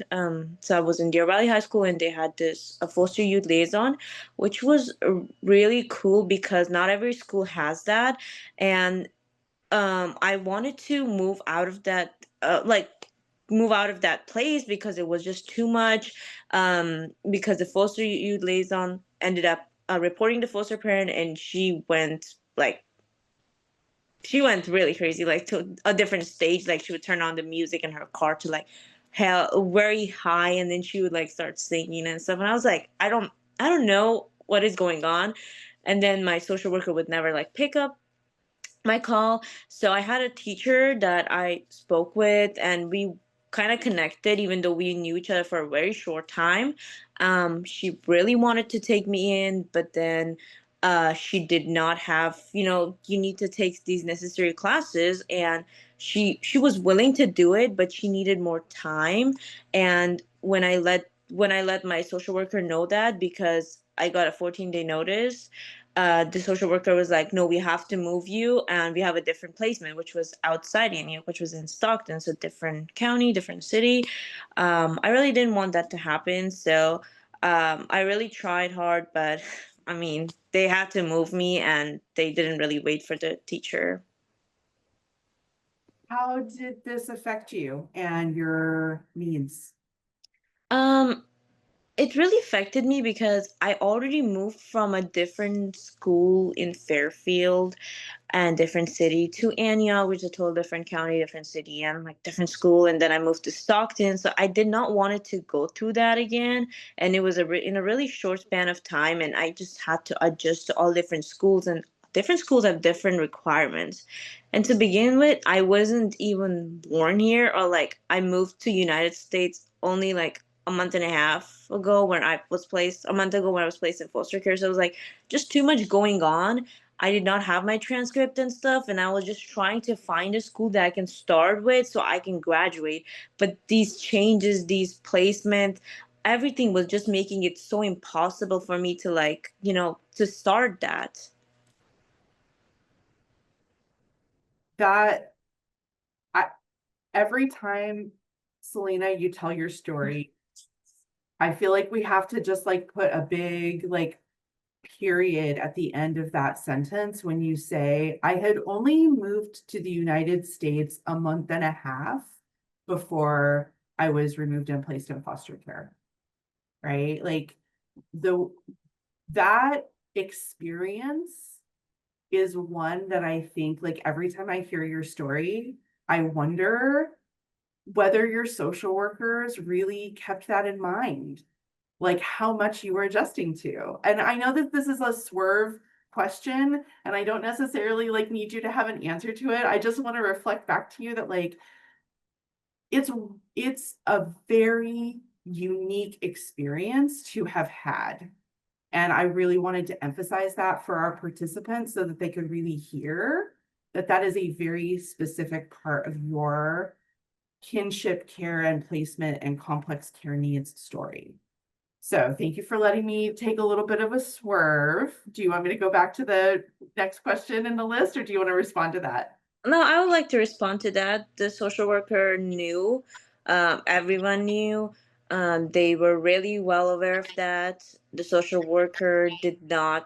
So I was in Deer Valley High School, and they had this a foster youth liaison, which was really cool because not every school has that. And I wanted to move out of that move out of that place because it was just too much. Because the foster youth liaison ended up reporting the foster parent, and she went really crazy, like to a different stage. Like she would turn on the music in her car to like hell very high, and then she would like start singing and stuff. And I was like, I don't know what is going on. And then my social worker would never like pick up my call. So I had a teacher that I spoke with, and we kind of connected, even though we knew each other for a very short time. She really wanted to take me in, but then she did not have, you need to take these necessary classes, and she was willing to do it, but she needed more time. And when I let my social worker know that, because I got a 14-day notice, the social worker was like, no, we have to move you, and we have a different placement, which was outside Antioch, which was in Stockton, so different county, different city. I really didn't want that to happen, so I really tried hard, but I mean, they had to move me, and they didn't really wait for the teacher. How did this affect you and your needs? Um, It really affected me because I already moved from a different school in Fairfield and different city to Antioch, which is a total different county, different city, and like different school. And then I moved to Stockton, so I did not want it to go through that again. And it was in a really short span of time, and I just had to adjust to all different schools, and different schools have different requirements. And to begin with, I wasn't even born here, or like I moved to United States only like a month and a half ago when I was placed a month ago when I was placed in foster care. So it was like just too much going on. I did not have my transcript and stuff, and I was just trying to find a school that I can start with so I can graduate. But these changes, these placements, everything was just making it so impossible for me to like, to start that. That I every time, Selena, you tell your story, I feel like we have to just like put a big like period at the end of that sentence when you say, I had only moved to the United States a month and a half before I was removed and placed in foster care. Right? Like that experience is one that I think, like, every time I hear your story, I wonder whether your social workers really kept that in mind, like how much you were adjusting to. And I know that this is a swerve question, and I don't necessarily like need you to have an answer to it. I just want to reflect back to you that like it's a very unique experience to have had. And I really wanted to emphasize that for our participants so that they could really hear that that is a very specific part of your kinship care and placement and complex care needs story. So thank you for letting me take a little bit of a swerve. Do you want me to go back to the next question in the list, or do you want to respond to that? No, I would like to respond to that. The social worker knew, everyone knew. They were really well aware of that. The social worker did not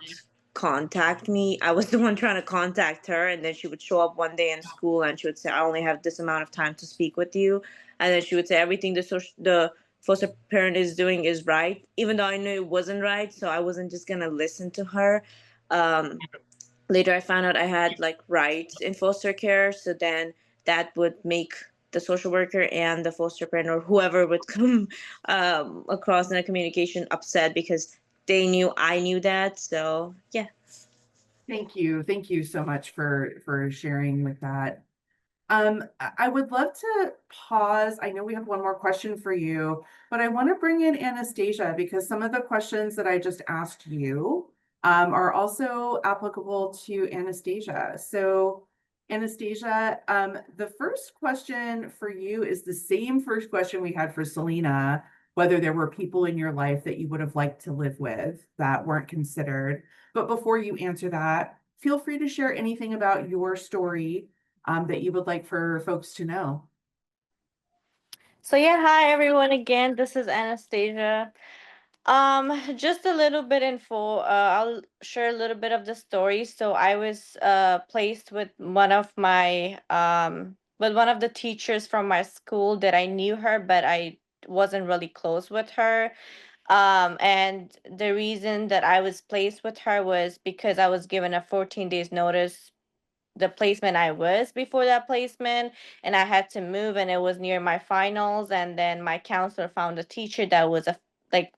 contact me. I was the one trying to contact her, and then she would show up one day in school, and she would say, "I only have this amount of time to speak with you," and then she would say everything the foster parent is doing is right, even though I knew it wasn't right. So I wasn't just gonna listen to her. Um, Later I found out I had like rights in foster care, so then that would make the social worker and the foster parent or whoever would come across in a communication upset because they knew I knew that. So yeah. Thank you. Thank you so much for sharing with that. I would love to pause. I know we have one more question for you, but I want to bring in Anastasia because some of the questions that I just asked you are also applicable to Anastasia. So Anastasia, the first question for you is the same first question we had for Selena, whether there were people in your life that you would have liked to live with that weren't considered. But before you answer that, feel free to share anything about your story that you would like for folks to know. So yeah, hi everyone again. This is Anastasia. Just a little bit info. I'll share a little bit of the story. So I was placed with one of the teachers from my school that I knew her, but I wasn't really close with her. And the reason that I was placed with her was because I was given a 14 days notice, the placement I was before that placement, and I had to move, and it was near my finals. And then my counselor found a teacher that was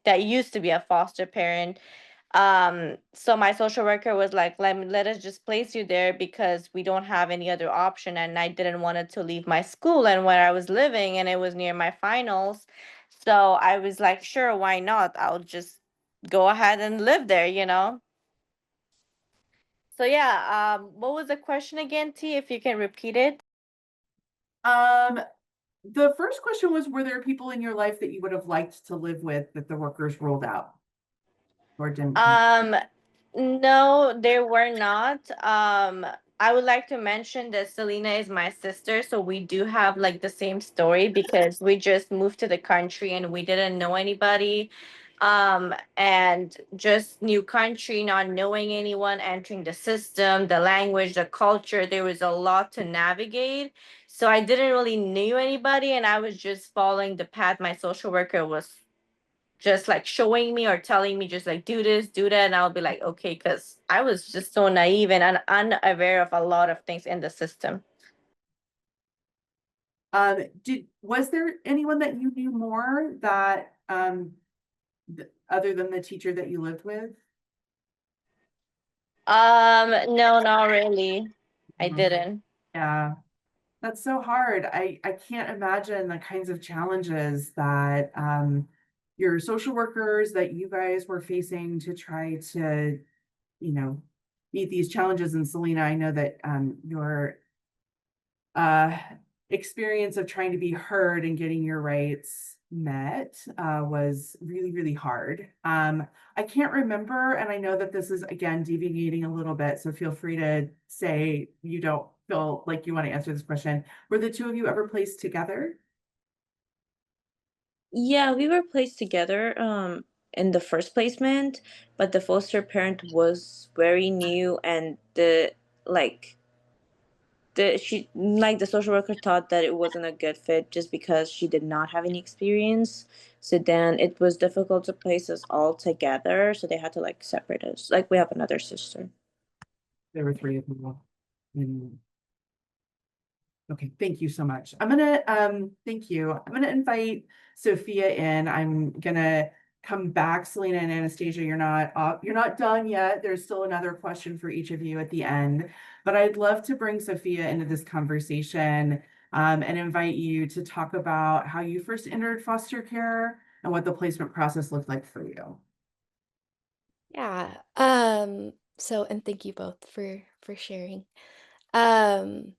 that used to be a foster parent. So my social worker was like, let us just place you there because we don't have any other option. And I didn't want it to leave my school and where I was living, and it was near my finals. So I was like, sure, why not? I'll just go ahead and live there. So yeah, what was the question again, T, if you can repeat it? The first question was, were there people in your life that you would have liked to live with that the workers ruled out or didn't? No, there were not. I would like to mention that Selena is my sister, so we do have like the same story because we just moved to the country and we didn't know anybody. And just new country, not knowing anyone, entering the system, the language, the culture, there was a lot to navigate. So I didn't really knew anybody, and I was just following the path my social worker was just like showing me or telling me, just like do this, do that, and I'll be like, okay, because I was just so naive and unaware of a lot of things in the system. Was there anyone that you knew more that other than the teacher that you lived with? No, not really. I Mhm. didn't. Yeah, that's so hard. I can't imagine the kinds of challenges that your social workers that you guys were facing to try to, you know, meet these challenges. And Selena, I know that your uh, experience of trying to be heard and getting your rights met was really, really hard. I can't remember, and I know that this is again deviating a little bit, so feel free to say you don't feel like you want to answer this question. Were the two of you ever placed together? Yeah, we were placed together in the first placement, but the foster parent was very new, and like the social worker thought that it wasn't a good fit just because she did not have any experience. So then it was difficult to place us all together, so they had to like separate us. Like we have another sister. There were three of you. Mm. Okay, thank you so much. I'm gonna thank you. I'm gonna invite Sophia in. I'm gonna come back. Selena and Anastasia, you're not done yet. There's still another question for each of you at the end, but I'd love to bring Sophia into this conversation and invite you to talk about how you first entered foster care and what the placement process looked like for you. Yeah. And thank you both for sharing. Um,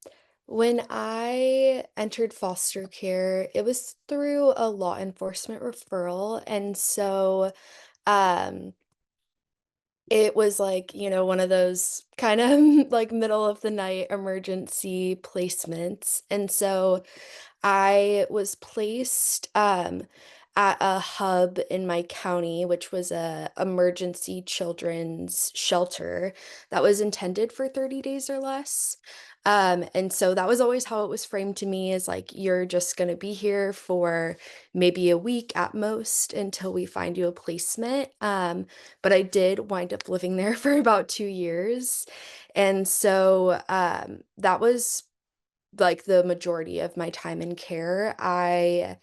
when I entered foster care, it was through a law enforcement referral, and so um it was like, one of those kind of like middle of the night emergency placements. And so I was placed at a hub in my county, which was a emergency children's shelter that was intended for 30 days or less. And so that was always how it was framed to me, is like, you're just going to be here for maybe a week at most until we find you a placement. But I did wind up living there for about 2 years. And so that was like the majority of my time in care. I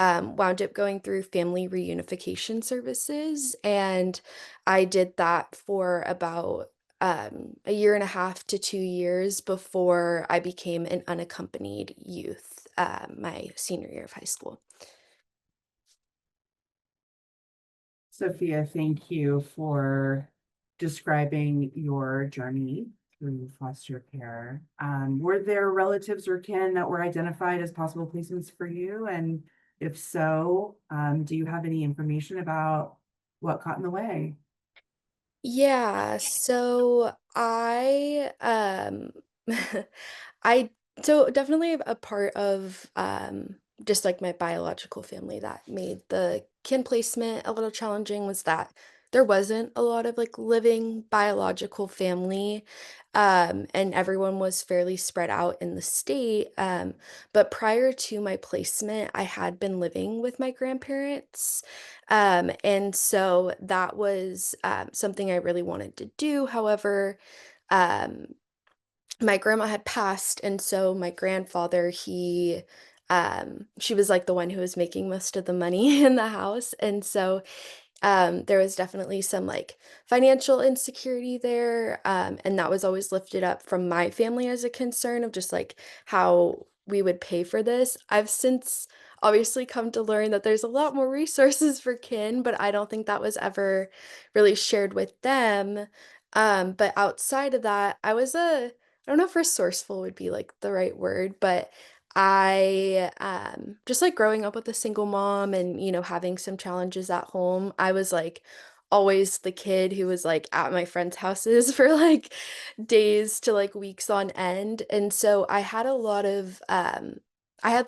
wound up going through family reunification services, and I did that for about a year and a half to 2 years before I became an unaccompanied youth my senior year of high school. Sophia, thank you for describing your journey through foster care. Were there relatives or kin that were identified as possible placements for you? And if so, do you have any information about what got in the way? Yeah, so I so definitely a part of just like my biological family that made the kin placement a little challenging was that there wasn't a lot of like living biological family, and everyone was fairly spread out in the state. But prior to my placement, I had been living with my grandparents. And so that was something I really wanted to do. However, um, my grandma had passed, and so my grandfather, she was like the one who was making most of the money in the house. And so there was definitely some like financial insecurity there. And that was always lifted up from my family as a concern of just like how we would pay for this. I've since obviously come to learn that there's a lot more resources for kin, but I don't think that was ever really shared with them. But outside of that, I don't know if resourceful would be like the right word, but I just like growing up with a single mom and having some challenges at home, I was like always the kid who was like at my friends' houses for like days to like weeks on end. And so I had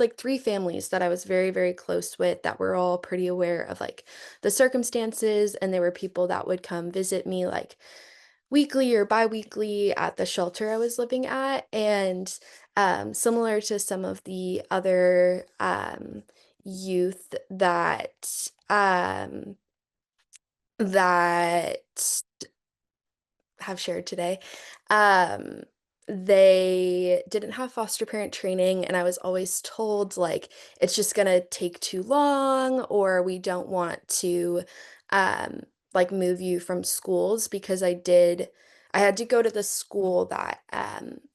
like three families that I was very, very close with that were all pretty aware of like the circumstances, and there were people that would come visit me like weekly or bi-weekly at the shelter I was living at. And similar to some of the other youth that have shared today, um, they didn't have foster parent training, and I was always told like it's just gonna take too long, or we don't want to um like move you from schools because I had to go to the school that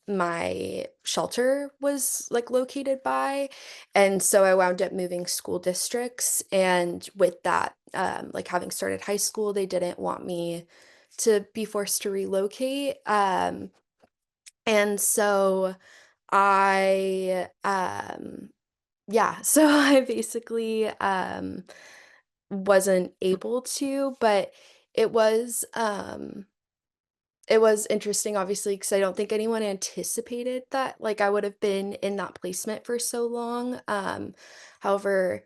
my shelter was like located by. And so I wound up moving school districts, and with that like having started high school, they didn't want me to be forced to relocate. And so I, yeah, so I basically wasn't able to, but it was, um, it was interesting, obviously, because I don't think anyone anticipated that, like, I would have been in that placement for so long. However,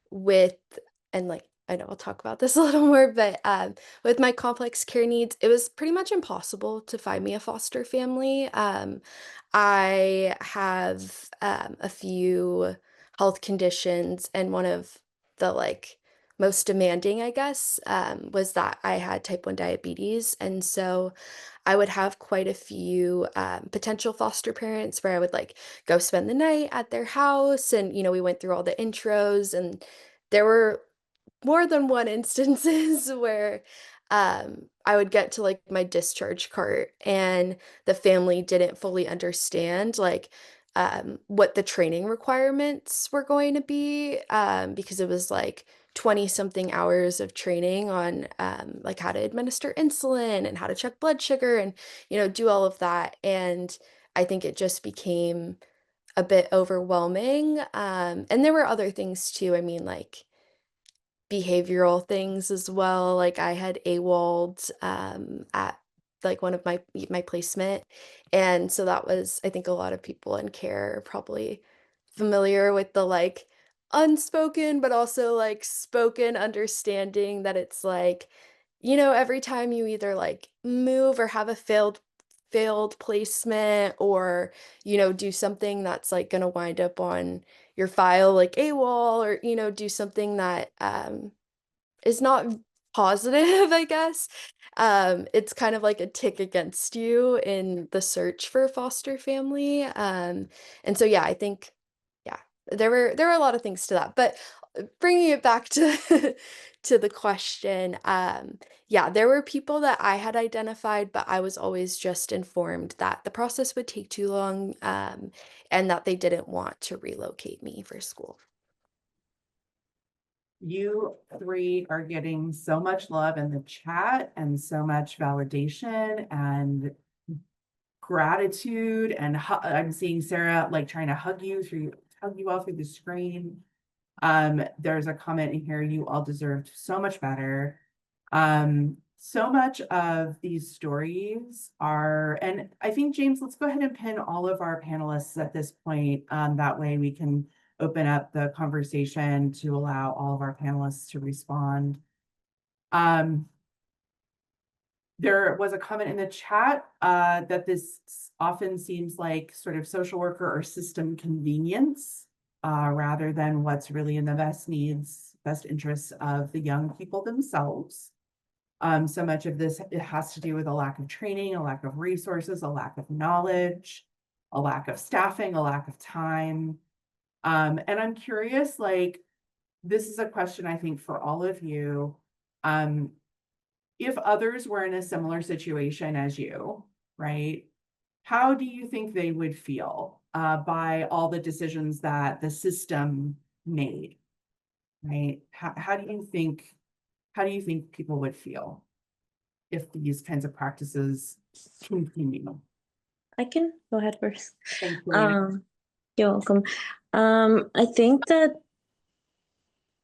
with and like I know I'll talk about this a little more, but with my complex care needs, it was pretty much impossible to find me a foster family. I have a few health conditions, and one of the like most demanding, I guess, was that I had type 1 diabetes. And so I would have quite a few potential foster parents where I would like go spend the night at their house. And, we went through all the intros, and there were more than one instances where I would get to like my discharge cart, and the family didn't fully understand like what the training requirements were going to be, because it was like 20 something hours of training on like how to administer insulin and how to check blood sugar and do all of that. And I think it just became a bit overwhelming. And there were other things too. I mean, like behavioral things as well. Like I had AWOL'd at like one of my placement. And so that was, I think a lot of people in care are probably familiar with the like unspoken but also like spoken understanding that it's like, every time you either like move or have a failed placement, or do something that's like going to wind up on your file like AWOL, or do something that is not positive, I guess. It's kind of like a tick against you in the search for a foster family. And so yeah, I think yeah, there were a lot of things to that. But bringing it back to to the question, yeah, there were people that I had identified, but I was always just informed that the process would take too long, and that they didn't want to relocate me for school. You three are getting so much love in the chat and so much validation and gratitude and I'm seeing Sarah like trying to hug you all through the screen. There's a comment in here, you all deserved so much better. So much of these stories are, and I think, James, let's go ahead and pin all of our panelists at this point. That way we can open up the conversation to allow all of our panelists to respond. There was a comment in the chat that this often seems like sort of social worker or system convenience rather than what's really in the best interests of the young people themselves. So much of this, it has to do with a lack of training, a lack of resources, a lack of knowledge, a lack of staffing, a lack of time. And I'm curious, like, this is a question I think for all of you. If others were in a similar situation as you, right? How do you think they would feel by all the decisions that the system made, right? How do you think people would feel if these kinds of practices continue? I can go ahead first. Thank you. You're welcome. I think that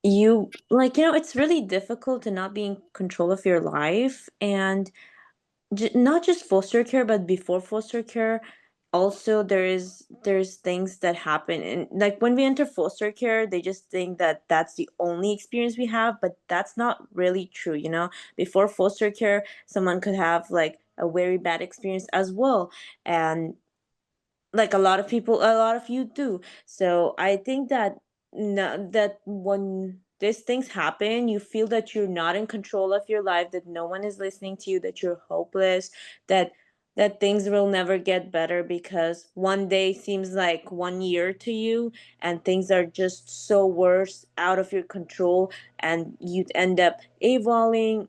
it's really difficult to not be in control of your life, and not just foster care, but before foster care also there's things that happen, and like when we enter foster care they just think that that's the only experience we have, but that's not really true. Before foster care someone could have like a very bad experience as well, and like a lot of you do. So I think that that when these things happen, you feel that you're not in control of your life, that no one is listening to you, that you're hopeless, that things will never get better because one day seems like 1 year to you, and things are just so worse, out of your control, and you end up evolving,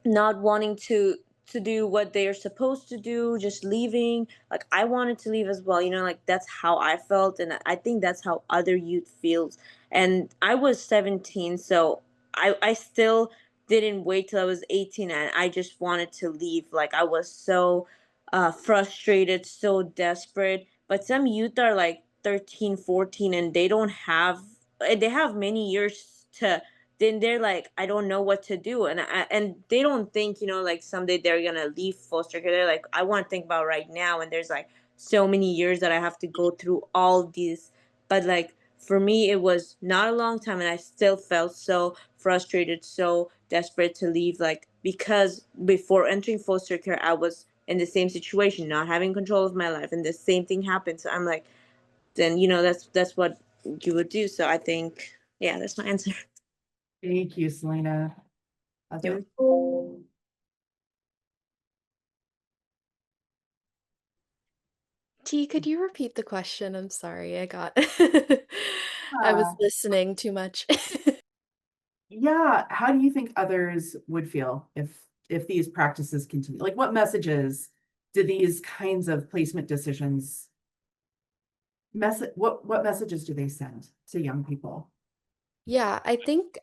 not wanting to do what they're supposed to do, just leaving. Like I wanted to leave as well, like that's how I felt, and I think that's how other youth feels. And I was 17, so I still didn't wait till I was 18, and I just wanted to leave. Like I was so frustrated, so desperate. But some youth are like 13, 14, and they have many years to, then they're like, I don't know what to do. And they don't think, like someday they're gonna leave foster care. They're like, I want to think about right now. And there's like so many years that I have to go through all these. But like for me, it was not a long time, and I still felt so frustrated, so desperate to leave. Like because before entering foster care, I was in the same situation, not having control of my life, and the same thing happened. So I'm like, then that's what you would do. So I think, yeah, that's my answer. Thank you, Selena. Others? T, could you repeat the question? I'm sorry, I was listening too much. Yeah, how do you think others would feel if these practices continue? Like what messages do these kinds of placement decisions what messages do they send to young people? Yeah, I think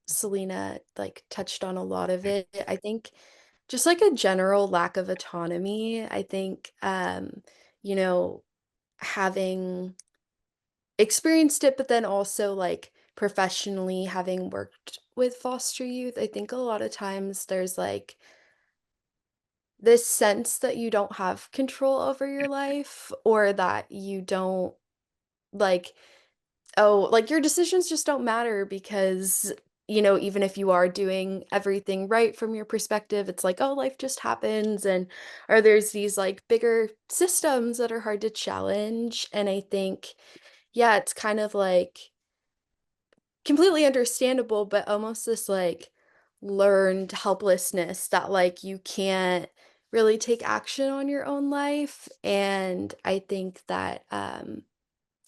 Selena like touched on a lot of it. I think just like a general lack of autonomy. I think you know, having experienced it, but then also like professionally having worked with foster youth, I think a lot of times there's like this sense that you don't have control over your life, or that you don't like, oh, like your decisions just don't matter because, even if you are doing everything right from your perspective, it's like, oh, life just happens. And, or there's these like bigger systems that are hard to challenge. And I think, yeah, it's kind of like completely understandable, but almost this like learned helplessness that like you can't really take action on your own life. And I think that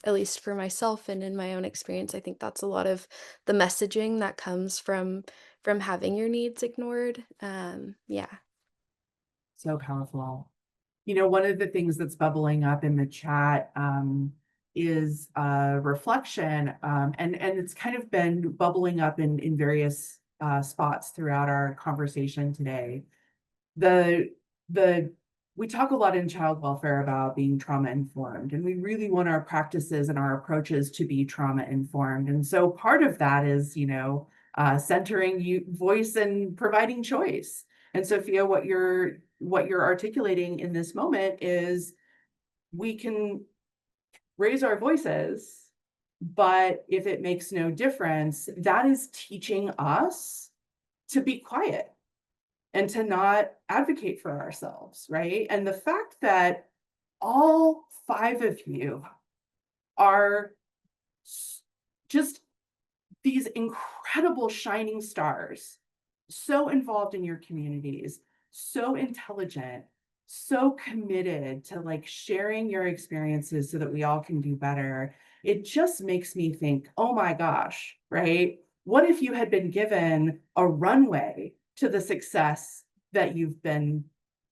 at least for myself and in my own experience, I think that's a lot of the messaging that comes from having your needs ignored. Yeah. So powerful. One of the things that's bubbling up in the chat is a reflection, and it's kind of been bubbling up in various spots throughout our conversation today. The we talk a lot in child welfare about being trauma informed, and we really want our practices and our approaches to be trauma informed. And so part of that is, centering you voice and providing choice. And Sophia, what you're articulating in this moment is we can raise our voices, but if it makes no difference, that is teaching us to be quiet and to not advocate for ourselves, right? And the fact that all 5 of you are just these incredible shining stars, so involved in your communities, so intelligent, so committed to like sharing your experiences so that we all can do better. It just makes me think, oh my gosh, right? What if you had been given a runway to the success that you've been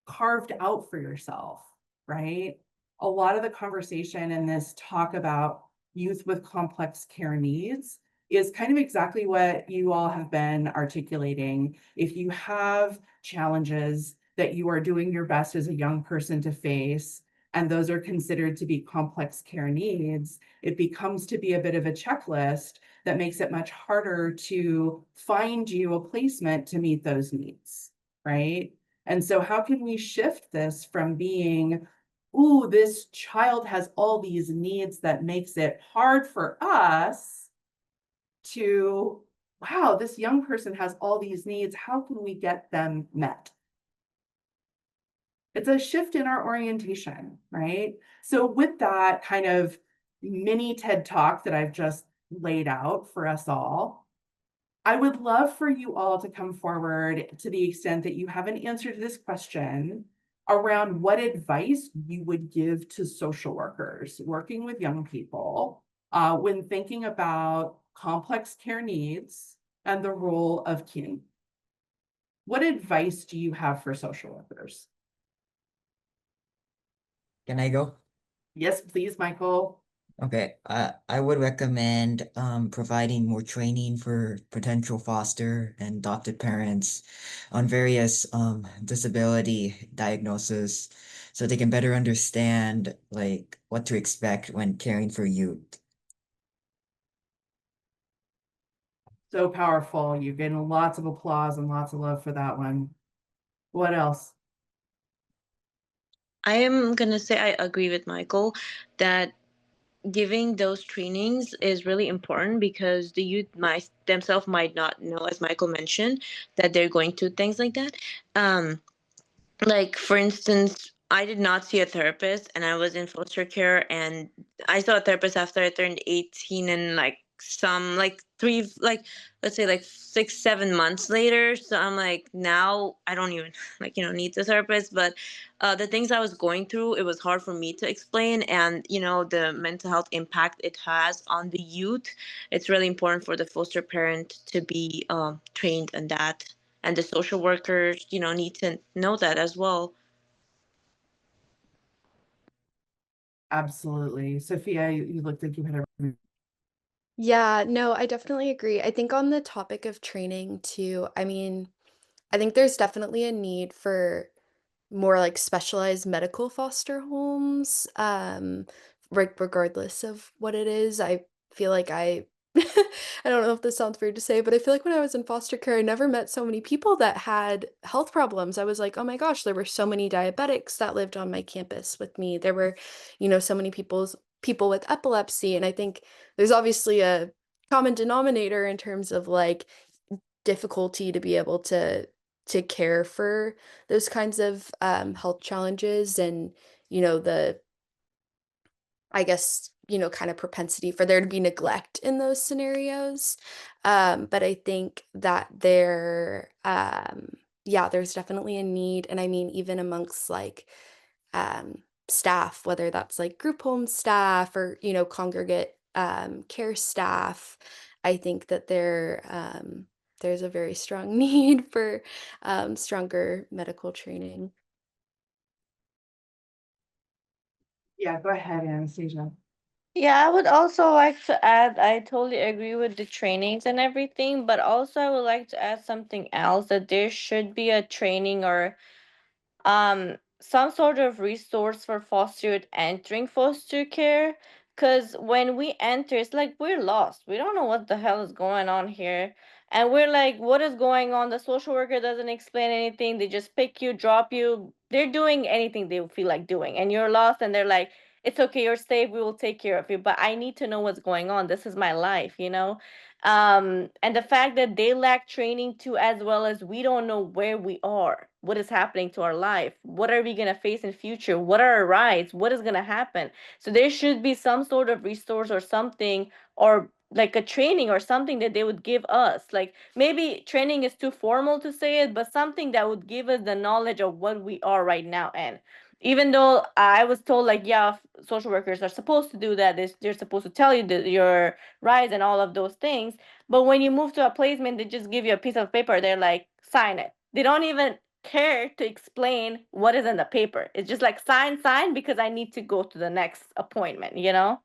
carved out for yourself, right? A lot of the conversation in this talk about youth with complex care needs is kind of exactly what you all have been articulating. If you have challenges that you are doing your best as a young person to face, and those are considered to be complex care needs, it becomes to be a bit of a checklist that makes it much harder to find you a placement to meet those needs, right? And so how can we shift this from being, ooh, this child has all these needs that makes it hard for us, to, wow, this young person has all these needs. How can we get them met? It's a shift in our orientation, right? So with that kind of mini TED Talk that I've just laid out for us all, I would love for you all to come forward to the extent that you have an answer to this question around what advice you would give to social workers working with young people when thinking about complex care needs and the role of kin. What advice do you have for social workers? Can I go? Yes, please, Michael. Okay, I would recommend providing more training for potential foster and adopted parents on various disability diagnosis so they can better understand like what to expect when caring for youth. So powerful. You're getting lots of applause and lots of love for that one. What else? I am gonna say I agree with Michael that giving those trainings is really important because the youth might themselves might not know, as Michael mentioned, that they're going through things like that. Um, like for instance, I did not see a therapist and I was in foster care, and I saw a therapist after I turned 18, and like some like three like let's say like 6 7 months later. So I'm like, now I don't even like need the therapist. But the things I was going through, it was hard for me to explain, and the mental health impact it has on the youth. It's really important for the foster parent to be trained in that, and the social workers need to know that as well. Absolutely. Sophia, you looked like you had a. Yeah, no, I definitely agree. I think on the topic of training too, I mean, I think there's definitely a need for more like specialized medical foster homes, regardless of what it is. I feel like I don't know if this sounds weird to say, but I feel like when I was in foster care, I never met so many people that had health problems. I was like, oh my gosh, there were so many diabetics that lived on my campus with me. There were, so many people with epilepsy. And I think there's obviously a common denominator in terms of like difficulty to be able to care for those kinds of health challenges, and the, I guess, kind of propensity for there to be neglect in those scenarios. But I think that yeah, there's definitely a need. And I mean, even amongst like staff, whether that's like group home staff or, congregate care staff, I think that there's a very strong need for stronger medical training. Yeah, go ahead, Anastasia. Yeah, I would also like to add, I totally agree with the trainings and everything, but also I would like to add something else, that there should be a training or some sort of resource for foster youth entering foster care. Because when we enter, it's like we're lost. We don't know what the hell is going on here. And we're like, what is going on? The social worker doesn't explain anything. They just pick you, drop you. They're doing anything they feel like doing. And you're lost, and they're like, it's okay, you're safe. We will take care of you. But I need to know what's going on. This is my life, you know? And the fact that they lack training too, as well as we don't know where we are, what is happening to our life, what are we going to face in future, what are our rights, what is going to happen. So there should be some sort of resource or something, or like a training or something that they would give us. Like maybe training is too formal to say it, but something that would give us the knowledge of what we are right now. And even though I was told like, yeah, social workers are supposed to do that, they're supposed to tell you your rights and all of those things. But when you move to a placement, they just give you a piece of paper. They're like, sign it. They don't even care to explain what is in the paper. It's just like sign, because I need to go to the next appointment, you know?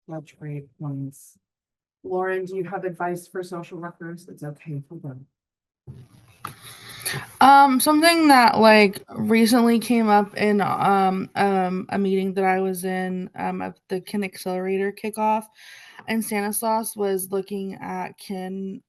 That's great points. Lauren, do you have advice for social workers? It's okay for them. Something that like recently came up in a meeting that I was in at the Kin Accelerator kickoff, and Stanislaus was looking at kin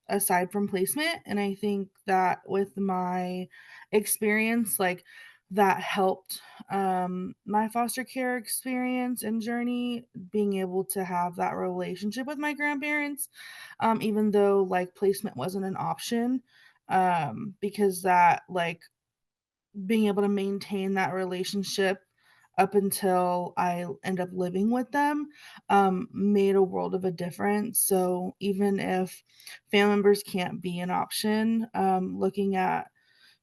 aside from placement, and I think that with my experience, like that helped my foster care experience and journey, being able to have that relationship with my grandparents, even though like placement wasn't an option, because that like being able to maintain that relationship up until I end up living with them made a world of a difference. So even if family members can't be an option, looking at,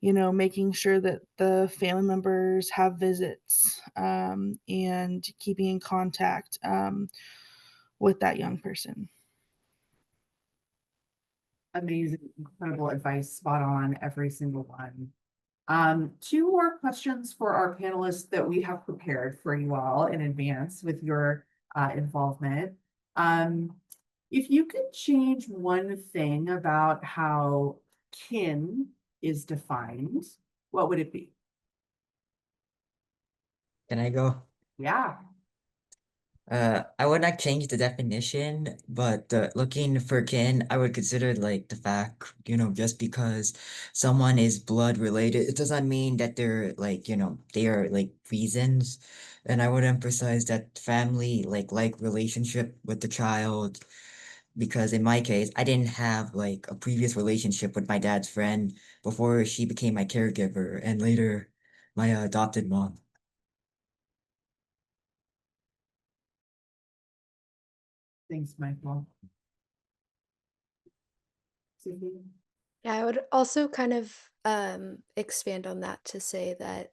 you know, making sure that the family members have visits, and keeping in contact with that young person. Amazing, incredible advice, spot on, every single one. Two more questions for our panelists that we have prepared for you all in advance with your involvement. If you could change one thing about how kin is defined, what would it be? Can I go? Yeah. I would not change the definition, but looking for kin, I would consider like the fact, just because someone is blood related, it doesn't mean that they're like, they are like reasons. And I would emphasize that family, like relationship with the child, because in my case, I didn't have like a previous relationship with my dad's friend before she became my caregiver and later my adopted mom. Thanks, Michael. Susie? Yeah, I would also kind of expand on that to say that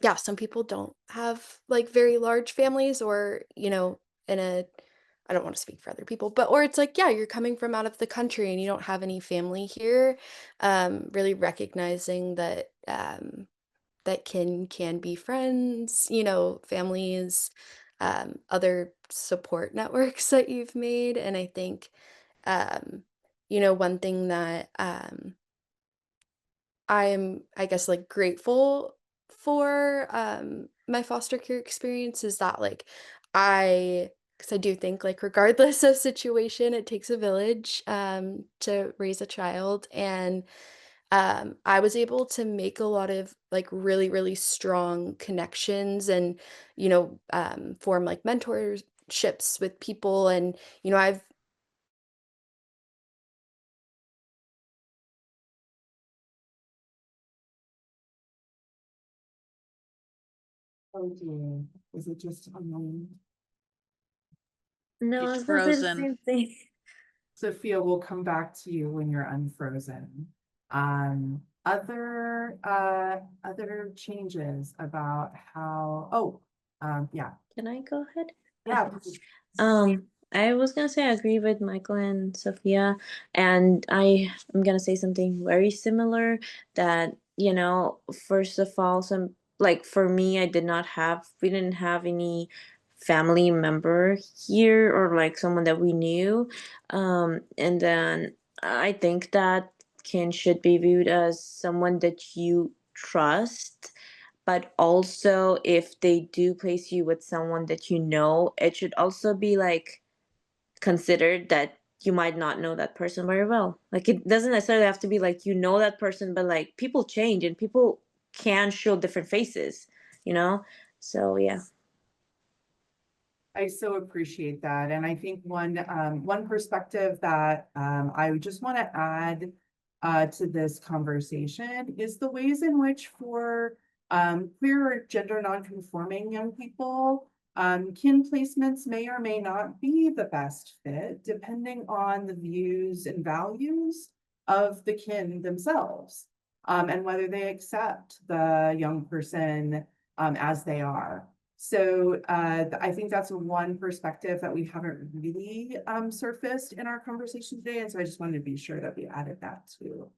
yeah, some people don't have like very large families, or, you know, in a, I don't want to speak for other people, but or it's like, yeah, you're coming from out of the country and you don't have any family here. Really recognizing that that can be friends, you know, families, other support networks that you've made. And I think you know, one thing that I'm, I guess, like grateful for my foster care experience is that like because I do think like regardless of situation, it takes a village to raise a child. And I was able to make a lot of like really, really strong connections and, you know, form like mentorships with people. And, you know, I've Oh dear, is it just a moment? No, I It's was gonna say the frozen. same thing. Sophia, we'll come back to you when you're unfrozen. Other changes about how, yeah, Can I go ahead? yeah. I was gonna say I agree with Michael and Sophia, and I am gonna say something very similar, that, first of all, some like for me, we didn't have any family member here, or like someone that we knew. And then I think that kin should be viewed as someone that you trust, but also if they do place you with someone that you know, it should also be like considered that you might not know that person very well. Like it doesn't necessarily have to be like you know that person, but like people change and people can show different faces, you know? So yeah. I so appreciate that. And I think one perspective that I would just want to add to this conversation is the ways in which for queer or gender nonconforming young people, kin placements may or may not be the best fit, depending on the views and values of the kin themselves, and whether they accept the young person as they are. So I think that's one perspective that we haven't really surfaced in our conversation today. And so I just wanted to be sure that we added that too.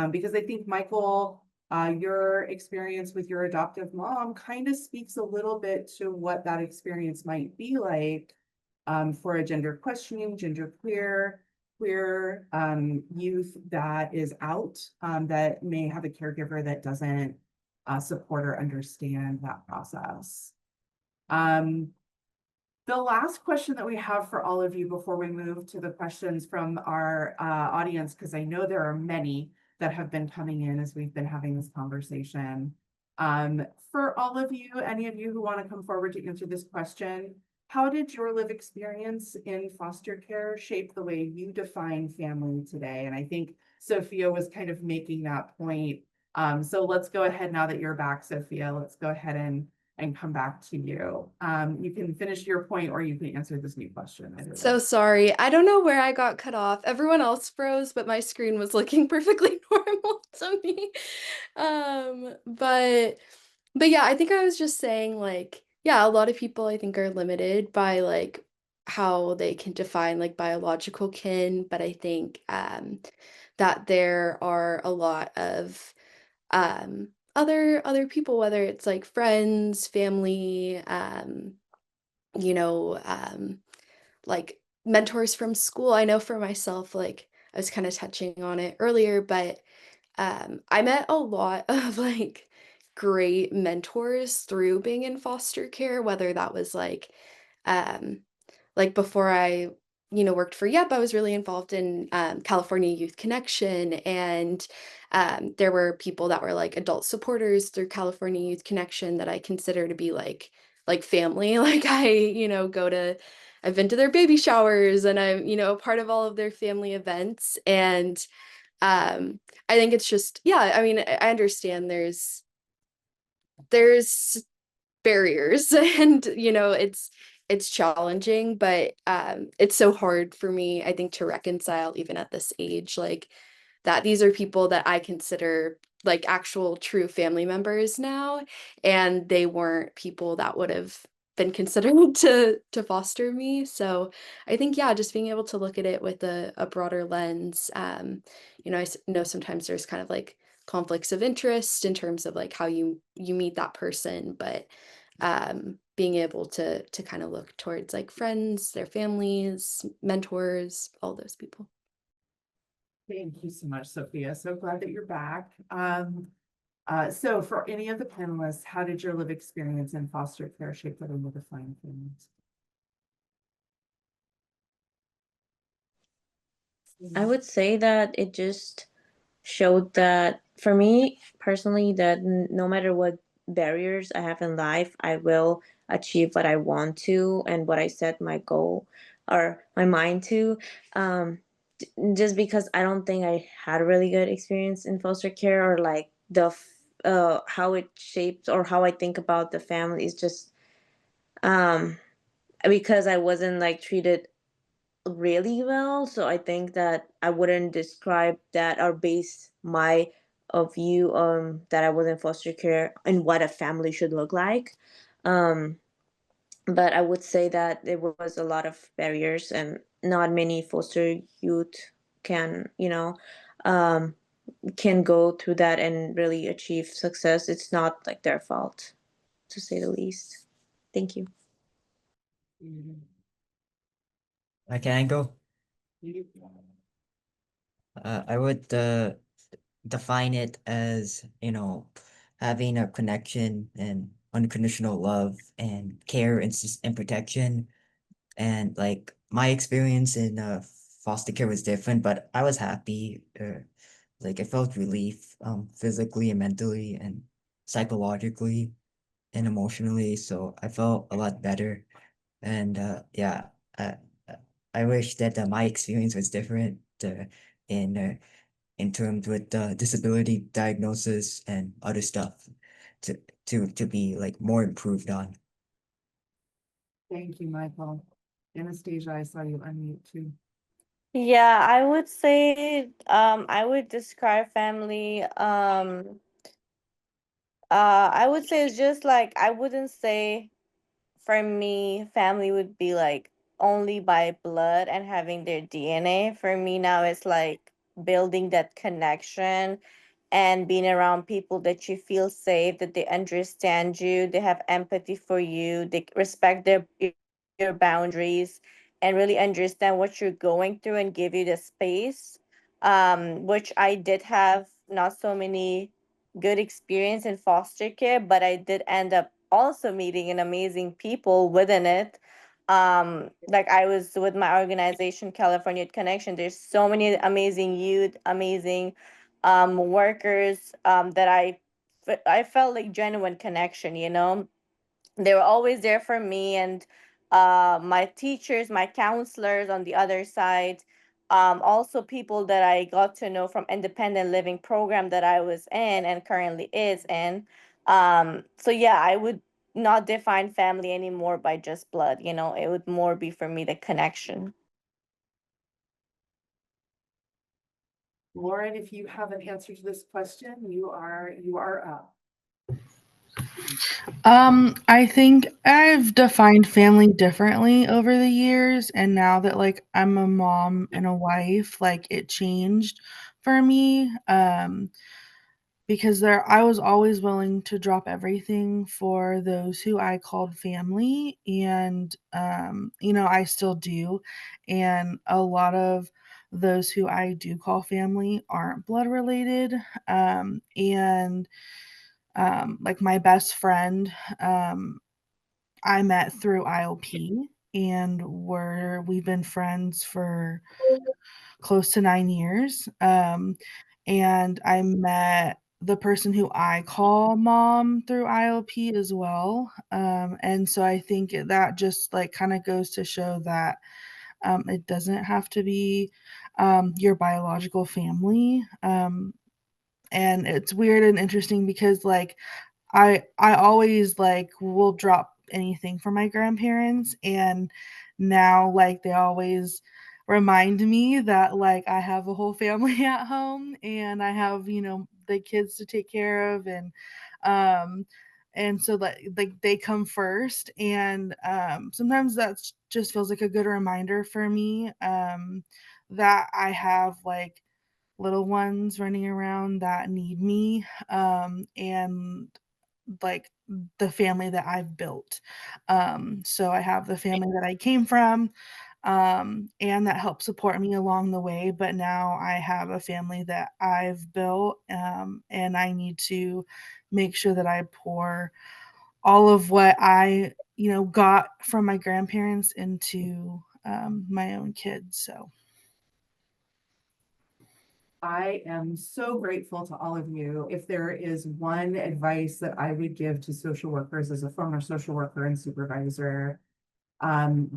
Because I think, Michael, your experience with your adoptive mom kind of speaks a little bit to what that experience might be like for a gender questioning, queer youth that is out, that may have a caregiver that doesn't support or understand that process. The last question that we have for all of you before we move to the questions from our audience, because I know there are many that have been coming in as we've been having this conversation. For all of you, any of you who want to come forward to answer this question, how did your lived experience in foster care shape the way you define family today? And I think Sophia was kind of making that point. So let's go ahead now that you're back, Sophia. Let's go ahead and come back to you. You can finish your point or you can answer this new question. So sorry. I don't know where I got cut off. Everyone else froze, but my screen was looking perfectly normal to me. But yeah, I think I was just saying like, yeah, a lot of people I think are limited by like how they can define like biological kin, but I think that there are a lot of other people, whether it's like friends, family, you know, like mentors from school. I know for myself, like I was kind of touching on it earlier, but I met a lot of like great mentors through being in foster care, whether that was um like before I, worked for YEP, I was really involved in California Youth Connection, and there were people that were like adult supporters through California Youth Connection that I consider to be like family. Like I've been to their baby showers, and I'm, a part of all of their family events. And I think it's just, yeah, I mean, I understand there's barriers and it's challenging, but it's so hard for me, I think, to reconcile even at this age, like that these are people that I consider like actual true family members now, and they weren't people that would have been considered to foster me. So I think, yeah, just being able to look at it with a broader lens. I know sometimes there's kind of like conflicts of interest in terms of like how you meet that person, but being able to kind of look towards like friends, their families, mentors, all those people. Thank you so much, Sophia. So glad that you're back. So for any of the panelists, how did your lived experience in foster care shape the way you define families? I would say that it just showed that for me personally, that no matter what barriers I have in life, I will achieve what I want to and what I set my goal or my mind to. Just because I don't think I had a really good experience in foster care, or like how it shapes or how I think about the family is just because I wasn't like treated really well. So I think that I wouldn't describe that or base my view that I was in foster care and what a family should look like. Um, but I would say that there was a lot of barriers, and not many foster youth can, can go through that and really achieve success. It's not like their fault, to say the least. Thank you. Can I go? I would define it as, having a connection and unconditional love and care and protection. And like my experience in foster care was different, but I was happy. Like I felt relief, physically and mentally and psychologically and emotionally. So I felt a lot better. And yeah, I I I wish that my experience was different in uh, in terms with disability diagnosis and other stuff to to be like more improved on. Thank you, Michael. Anastasia, I saw you unmute too. Yeah, I would say I would describe family I would say it's just like I wouldn't say for me family would be like only by blood and having their DNA. For me now it's like building that connection and being around people that you feel safe, that they understand you, they have empathy for you, they respect your boundaries and really understand what you're going through and give you the space. Which I did have not so many good experience in foster care, but I did end up also meeting an amazing people within it. Like I was with my organization California Youth Connection. There's so many amazing youth, amazing workers that I felt like genuine connection, you know. They were always there for me, and my teachers, my counselors on the other side, also people that I got to know from independent living program that I was in and currently is in. So yeah, I would not define family anymore by just blood, you know. It would more be for me the connection. Lauren, if you have an answer to this question, you are up. I think I've defined family differently over the years, and now that like I'm a mom and a wife, like it changed for me. Because there I was always willing to drop everything for those who I called family, and I still do. And a lot of those who I do call family aren't blood related. And like my best friend, I met through IOP, and we've been friends for close to 9 years. And I met the person who I call mom through IOP as well. And so I think that just like kind of goes to show that it doesn't have to be your biological family. And it's weird and interesting because like I always, like, will drop anything for my grandparents, and now, like, they always remind me that, like, I have a whole family at home, and I have, the kids to take care of, um, and so, like, they come first, and, sometimes that's just feels like a good reminder for me, that I have, like, little ones running around that need me, and like the family that I've built. So I have the family that I came from, and that helped support me along the way. But now I have a family that I've built, and I need to make sure that I pour all of what I, got from my grandparents into my own kids. So. I am so grateful to all of you. If there is one advice that I would give to social workers as a former social worker and supervisor,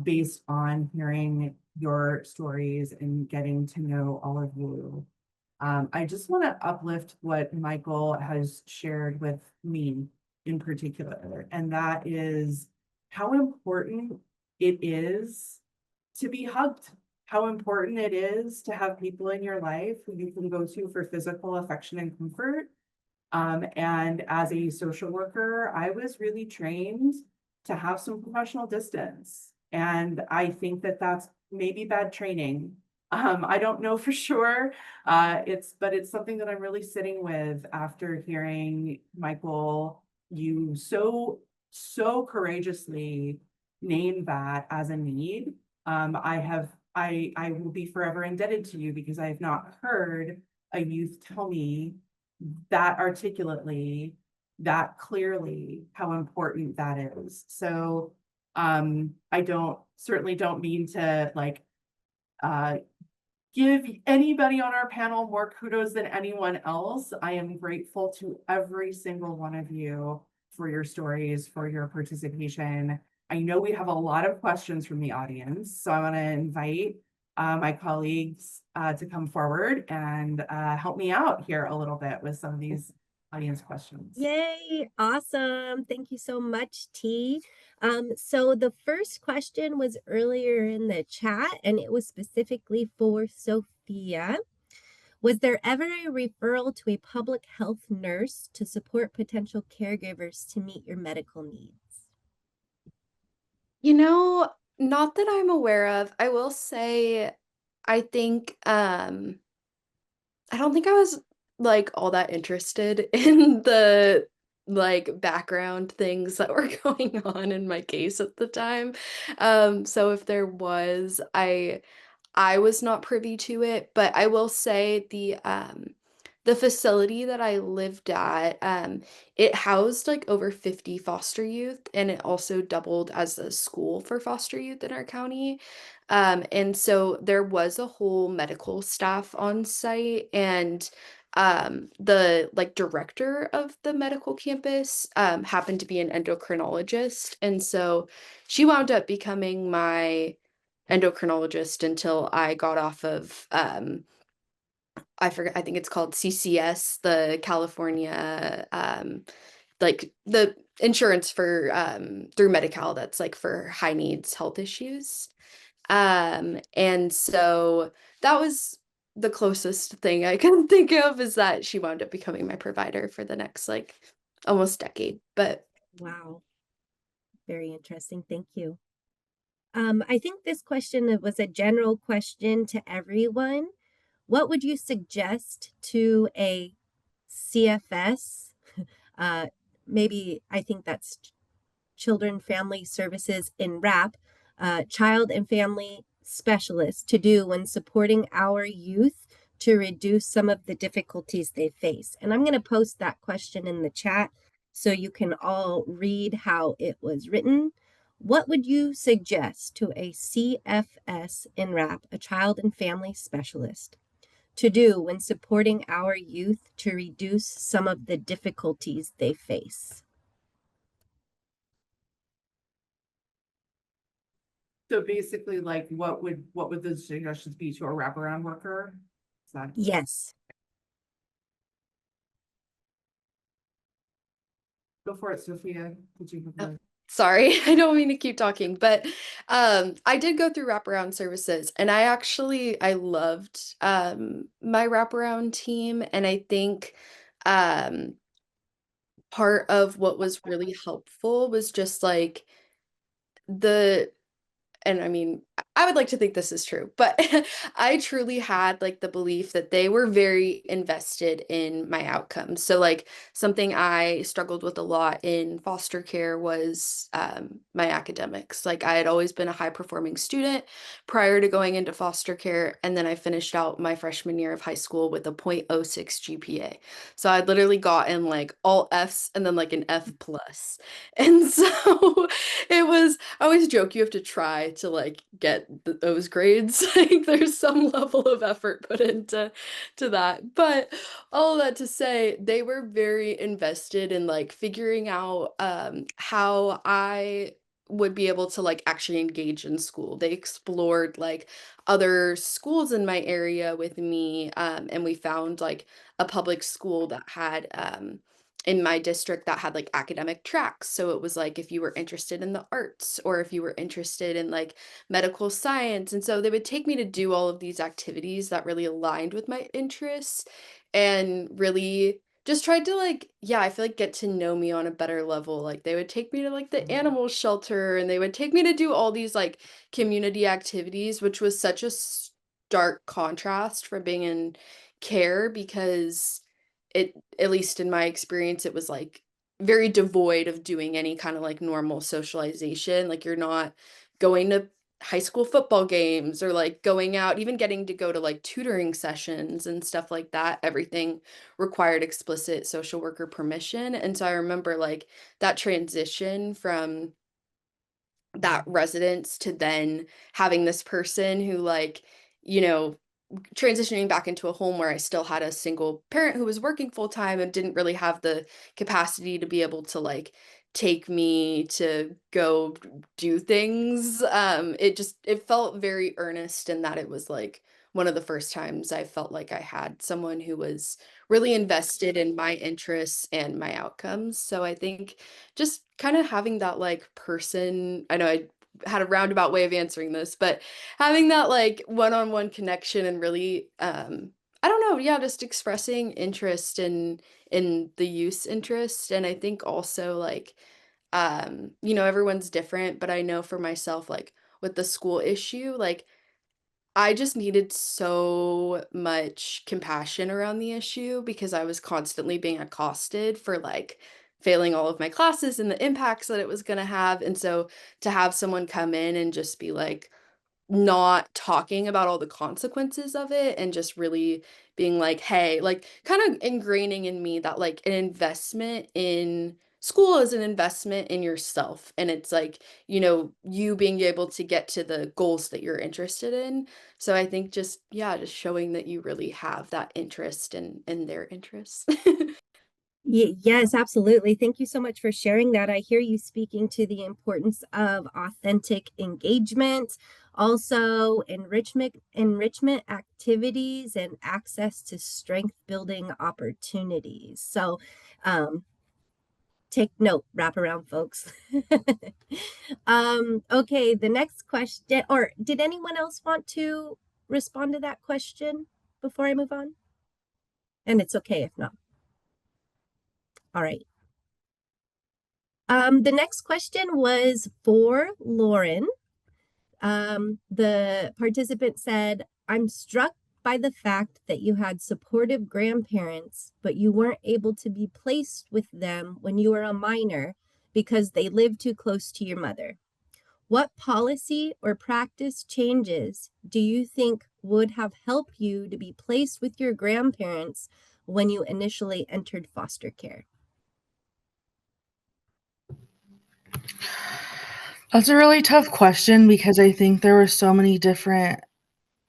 based on hearing your stories and getting to know all of you, I just want to uplift what Michael has shared with me in particular, and that is how important it is to be hugged, how important it is to have people in your life who you can go to for physical affection and comfort. And as a social worker, I was really trained to have some professional distance. And I think that that's maybe bad training. I don't know for sure. But it's something that I'm really sitting with after hearing Michael, you so courageously name that as a need. I will be forever indebted to you because I have not heard a youth tell me that articulately, that clearly, how important that is. So I certainly don't mean to like give anybody on our panel more kudos than anyone else. I am grateful to every single one of you for your stories, for your participation. I know we have a lot of questions from the audience, so I want to invite my colleagues to come forward and help me out here a little bit with some of these audience questions. Yay, awesome. Thank you so much, T. So the first question was earlier in the chat, and it was specifically for Sophia. Was there ever a referral to a public health nurse to support potential caregivers to meet your medical needs? You know, not that I'm aware of. I will say, I think, I don't think I was like all that interested in the like background things that were going on in my case at the time. So if there was, I was not privy to it, but I will say the facility that I lived at, it housed like over 50 foster youth, and it also doubled as a school for foster youth in our county. And so there was a whole medical staff on site, and the like director of the medical campus happened to be an endocrinologist, and so she wound up becoming my endocrinologist until I got off of I forget, I think it's called CCS, the California like the insurance for through Medi-Cal that's like for high needs health issues. And so that was the closest thing I can think of, is that she wound up becoming my provider for the next like almost decade. But Wow, very interesting. Thank you. I think this question was a general question to everyone. What would you suggest to a CFS? Uh, maybe I think that's Children Family Services in WRAP, child and family specialist, to do when supporting our youth to reduce some of the difficulties they face? And I'm going to post that question in the chat so you can all read how it was written. What would you suggest to a CFS in WRAP, a child and family specialist, to do when supporting our youth to reduce some of the difficulties they face? So basically, like, what would the suggestions be to a wraparound worker? Is that Yes. Go for it, Sophia. Did you have a- sorry, I don't mean to keep talking, but I did go through wraparound services, and I loved my wraparound team, and I think um part of what was really helpful was just like the and I mean, I would like to think this is true, but I truly had like the belief that they were very invested in my outcomes. So, like, something I struggled with a lot in foster care was my academics. Like, I had always been a high performing student prior to going into foster care. And then I finished out my freshman year of high school with a 0.06 GPA. So I'd literally gotten like all Fs and then like an F plus. And so it was, I always joke you have to try to like get those grades. Like there's some level of effort put into that. But all that to say, they were very invested in like figuring out how I would be able to like actually engage in school. They explored like other schools in my area with me, and we found like a public school that had in my district that had like academic tracks. So it was like if you were interested in the arts or if you were interested in like medical science. And so they would take me to do all of these activities that really aligned with my interests, and really just tried to like, yeah, I feel like get to know me on a better level. Like they would take me to like the animal shelter, and they would take me to do all these like community activities, which was such a stark contrast from being in care, because it, at least in my experience, it was like very devoid of doing any kind of like normal socialization. Like you're not going to high school football games or like going out, even getting to go to like tutoring sessions and stuff like that. Everything required explicit social worker permission. And so I remember like that transition from that residence to then having this person who like, you know, transitioning back into a home where I still had a single parent who was working full time and didn't really have the capacity to be able to like take me to go do things. It felt very earnest in that it was like one of the first times I felt like I had someone who was really invested in my interests and my outcomes. So I think just kind of having that like person, I know I had a roundabout way of answering this, but having that like one-on-one connection and really I don't know, yeah, just expressing interest in the youth's interest. And I think also like you know, everyone's different, but I know for myself, like with the school issue, like I just needed so much compassion around the issue because I was constantly being accosted for like failing all of my classes and the impacts that it was going to have. And so to have someone come in and just be like, not talking about all the consequences of it and just really being like, hey, like kind of ingraining in me that like an investment in school is an investment in yourself. And it's like, you know, you being able to get to the goals that you're interested in. So I think just, yeah, just showing that you really have that interest in their interests. Yes, absolutely. Thank you so much for sharing that. I hear you speaking to the importance of authentic engagement, also enrichment activities and access to strength building opportunities. So, take note, wrap around folks. Okay, the next question, or did anyone else want to respond to that question before I move on? And it's okay if not. All right. The next question was for Lauren. The participant said, I'm struck by the fact that you had supportive grandparents, but you weren't able to be placed with them when you were a minor because they lived too close to your mother. What policy or practice changes do you think would have helped you to be placed with your grandparents when you initially entered foster care? That's a really tough question because I think there were so many different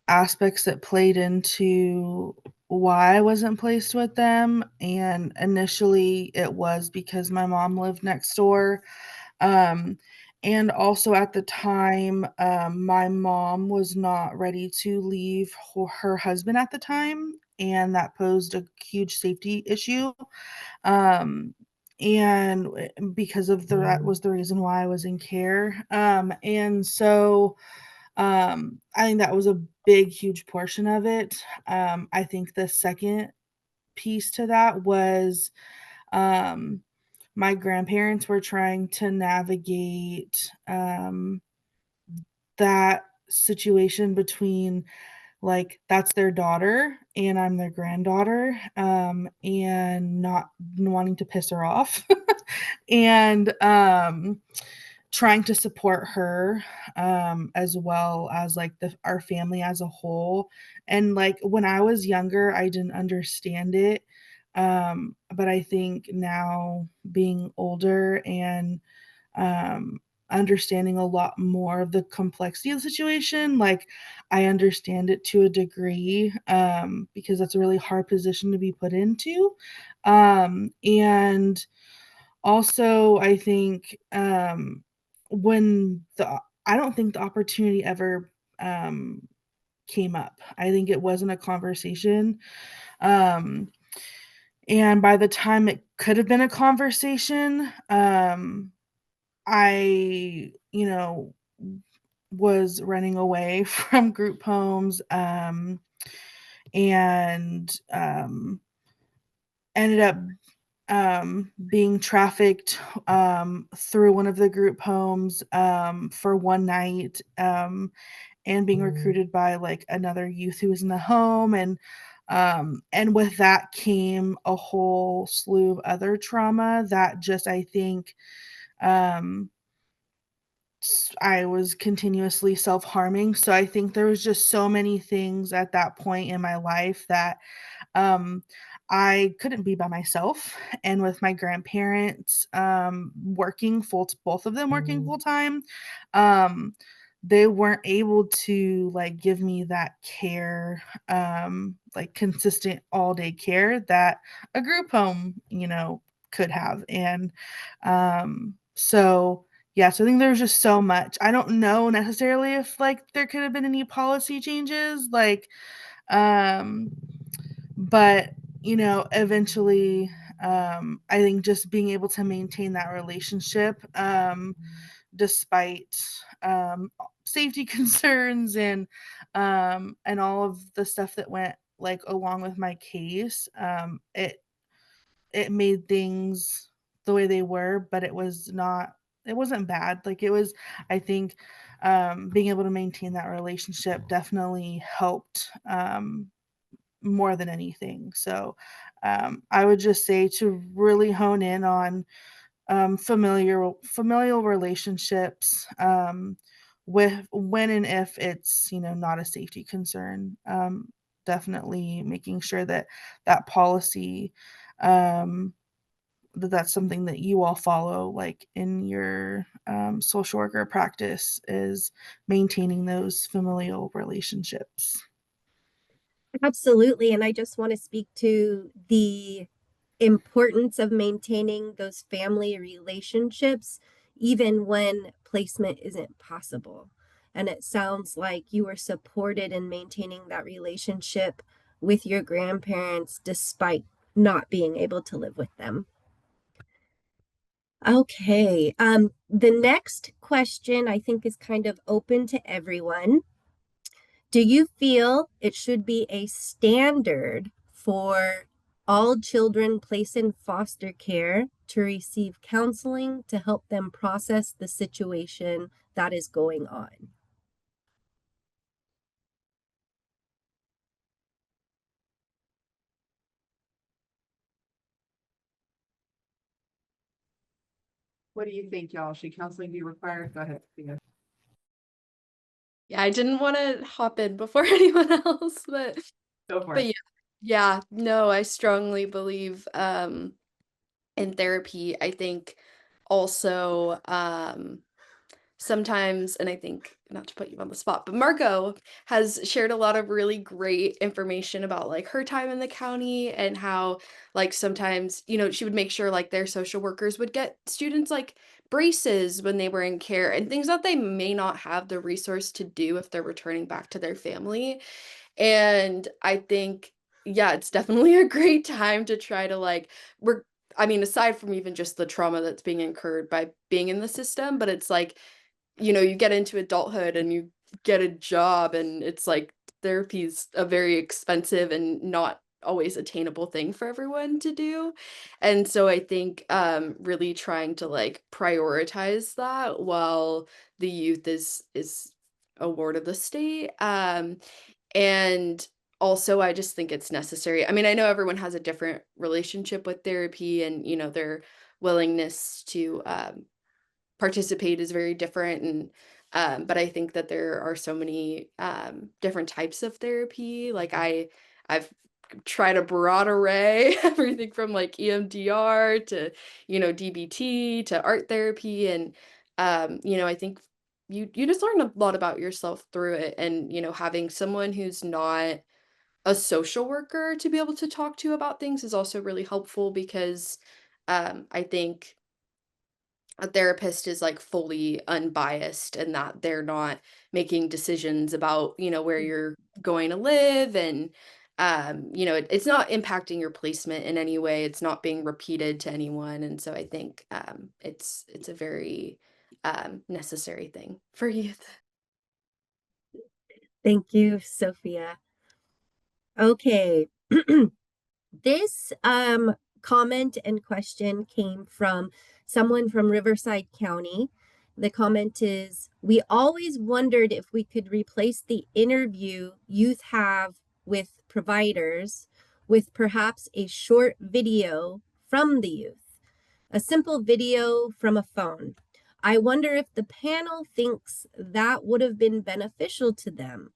aspects that played into why I wasn't placed with them. And initially, it was because my mom lived next door. Um, and also at the time, my mom was not ready to leave her husband at the time, and that posed a huge safety issue. Um, and because of that was the reason why I was in care. And so I think that was a big, huge portion of it. I think the second piece to that was um, my grandparents were trying to navigate that situation between like that's their daughter and I'm their granddaughter, and not wanting to piss her off and trying to support her, as well as like our family as a whole. And like when I was younger, I didn't understand it. But I think now being older and um, understanding a lot more of the complexity of the situation, like I understand it to a degree, because that's a really hard position to be put into. And also, I think when the I don't think the opportunity ever came up. I think it wasn't a conversation. Um, and by the time it could have been a conversation, I, was running away from group homes, and ended up being trafficked through one of the group homes for one night, and being recruited by like another youth who was in the home. And with that came a whole slew of other trauma that just I think um, I was continuously self-harming. So I think there was just so many things at that point in my life that um, I couldn't be by myself. And with my grandparents working both of them working full time, um, they weren't able to like give me that care, like consistent all day care that a group home, could have. And so yeah, so I think there was just so much. I don't know necessarily if like there could have been any policy changes, like um but eventually I think just being able to maintain that relationship despite safety concerns and all of the stuff that went like along with my case, it made things the way they were, but it wasn't bad. Like it was, I think, being able to maintain that relationship definitely helped more than anything. So I would just say to really hone in on familial relationships with when and if it's not a safety concern. Definitely making sure that that policy um, that's something that you all follow like in your social worker practice is maintaining those familial relationships. Absolutely. And I just want to speak to the importance of maintaining those family relationships, even when placement isn't possible. And it sounds like you were supported in maintaining that relationship with your grandparents despite not being able to live with them. Okay. The next question I think is kind of open to everyone. Do you feel it should be a standard for all children placed in foster care to receive counseling to help them process the situation that is going on? What do you think, y'all? Should counseling be required? Go ahead, Sophia. Yeah, I didn't want to hop in before anyone else, Go for but it. yeah, no, I strongly believe in therapy. I think also sometimes, and I think not to put you on the spot, but Margot has shared a lot of really great information about like her time in the county and how like sometimes, she would make sure like their social workers would get students like braces when they were in care and things that they may not have the resource to do if they're returning back to their family. And I think, yeah, it's definitely a great time to try to like, I mean, aside from even just the trauma that's being incurred by being in the system, but it's like, you get into adulthood and you get a job and it's like therapy's a very expensive and not always attainable thing for everyone to do. And so I think really trying to like prioritize that while the youth is a ward of the state. And also I just think it's necessary. I mean, I know everyone has a different relationship with therapy and their willingness to participate is very different. And but I think that there are so many different types of therapy. Like I've tried a broad array, everything from like EMDR to DBT to art therapy. And I think you just learn a lot about yourself through it. And having someone who's not a social worker to be able to talk to about things is also really helpful because I think a therapist is like fully unbiased and that they're not making decisions about where you're going to live. And it's not impacting your placement in any way. It's not being repeated to anyone. And so I think it's a very necessary thing for youth. Thank you, Sophia. Okay. This comment and question came from someone from Riverside County. The comment is, we always wondered if we could replace the interview youth have with providers with perhaps a short video from the youth, a simple video from a phone. I wonder if the panel thinks that would have been beneficial to them.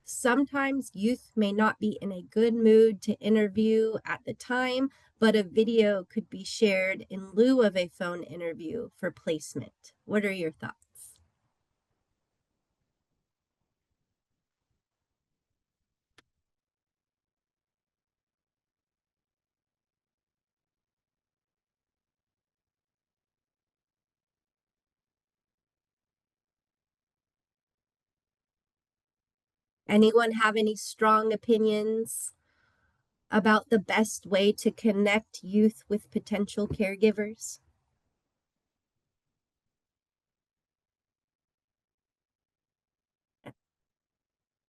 Sometimes youth may not be in a good mood to interview at the time, but a video could be shared in lieu of a phone interview for placement. What are your thoughts? Anyone have any strong opinions about the best way to connect youth with potential caregivers?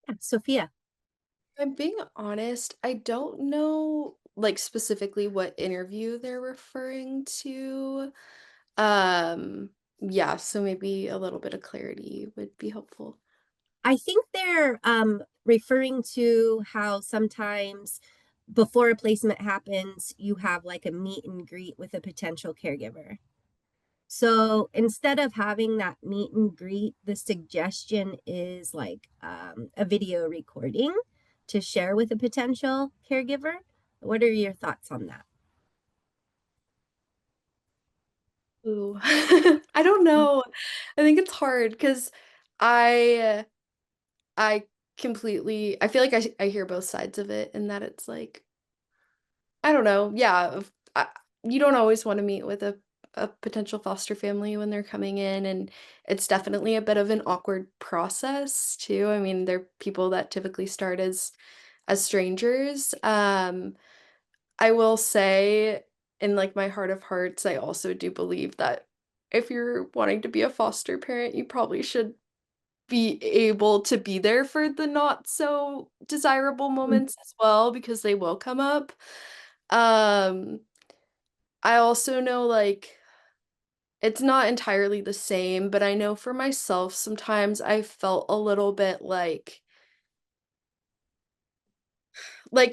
Yeah, Sophia. I'm being honest, I don't know like specifically what interview they're referring to. Um, yeah, so maybe a little bit of clarity would be helpful. I think they're referring to how sometimes before a placement happens, you have like a meet and greet with a potential caregiver. So instead of having that meet and greet, the suggestion is like a video recording to share with a potential caregiver. What are your thoughts on that? Ooh, I don't know. I think it's hard because I I completely I feel like I hear both sides of it and that it's like I don't know. Yeah, you don't always want to meet with a potential foster family when they're coming in, and it's definitely a bit of an awkward process too. I mean, they're people that typically start as strangers. I will say, in like my heart of hearts, I also do believe that if you're wanting to be a foster parent, you probably should be able to be there for the not so desirable moments as well because they will come up. Um, I also know like it's not entirely the same, but I know for myself sometimes I felt a little bit like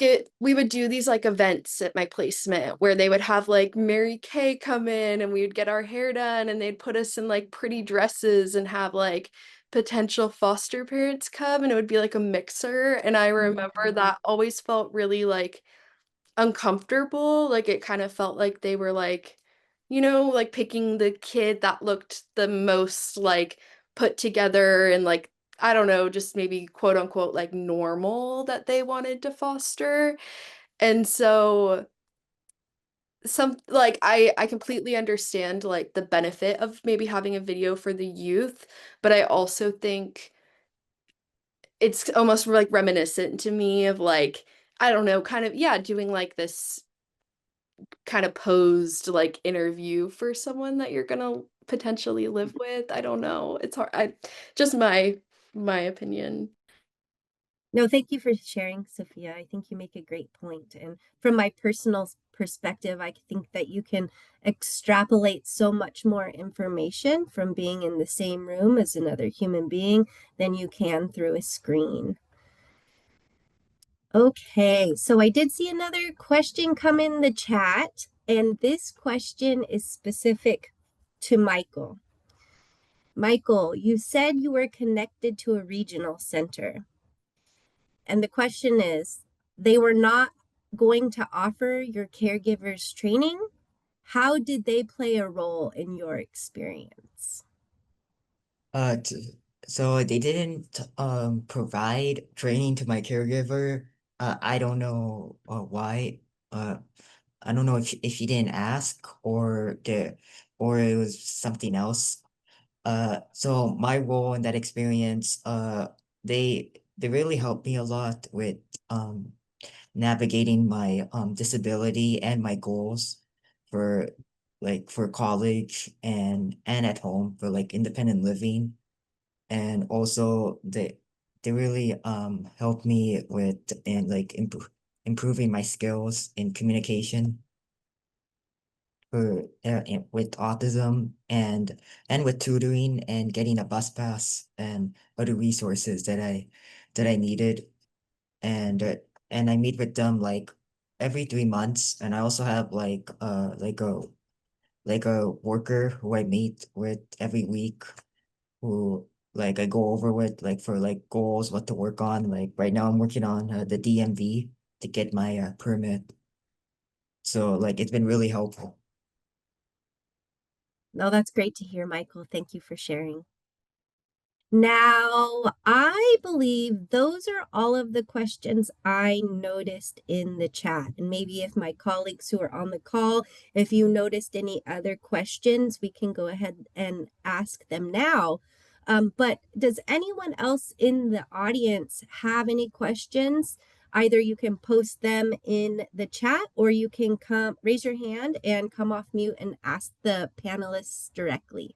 it we would do these like events at my placement where they would have like Mary Kay come in and we would get our hair done and they'd put us in like pretty dresses and have like potential foster parents come and it would be like a mixer and I remember that always felt really like uncomfortable. Like it kind of felt like they were like, like picking the kid that looked the most like put together and like, I don't know, just maybe quote unquote like normal that they wanted to foster. And so some like I completely understand like the benefit of maybe having a video for the youth, but I also think it's almost like reminiscent to me of like I don't know, kind of yeah, doing like this kind of posed like interview for someone that you're gonna potentially live with. I don't know. It's hard. I just my opinion. No, thank you for sharing, Sophia. I think you make a great point. And from my personal perspective, I think that you can extrapolate so much more information from being in the same room as another human being than you can through a screen. Okay, so I did see another question come in the chat, and this question is specific to Michael. Michael, you said you were connected to a regional center. And the question is, they were not going to offer your caregivers training. How did they play a role in your experience? So they didn't provide training to my caregiver. I don't know why. Uh, I don't know if she didn't ask or it was something else. So my role in that experience, they really helped me a lot with navigating my disability and my goals for for college and at home for like independent living. And also they really helped me with and like improving my skills in communication for with autism and with tutoring and getting a bus pass and other resources that I needed and I meet with them like every 3 months and I also have like a like a worker who I meet with every week, who like I go over with like for like goals, what to work on. Like right now I'm working on the DMV to get my permit. So like it's been really helpful. No, that's great to hear, Michael. Thank you for sharing. Now, I believe those are all of the questions I noticed in the chat. And maybe if my colleagues who are on the call, if you noticed any other questions, we can go ahead and ask them now. But does anyone else in the audience have any questions? Either you can post them in the chat or you can raise your hand and come off mute and ask the panelists directly.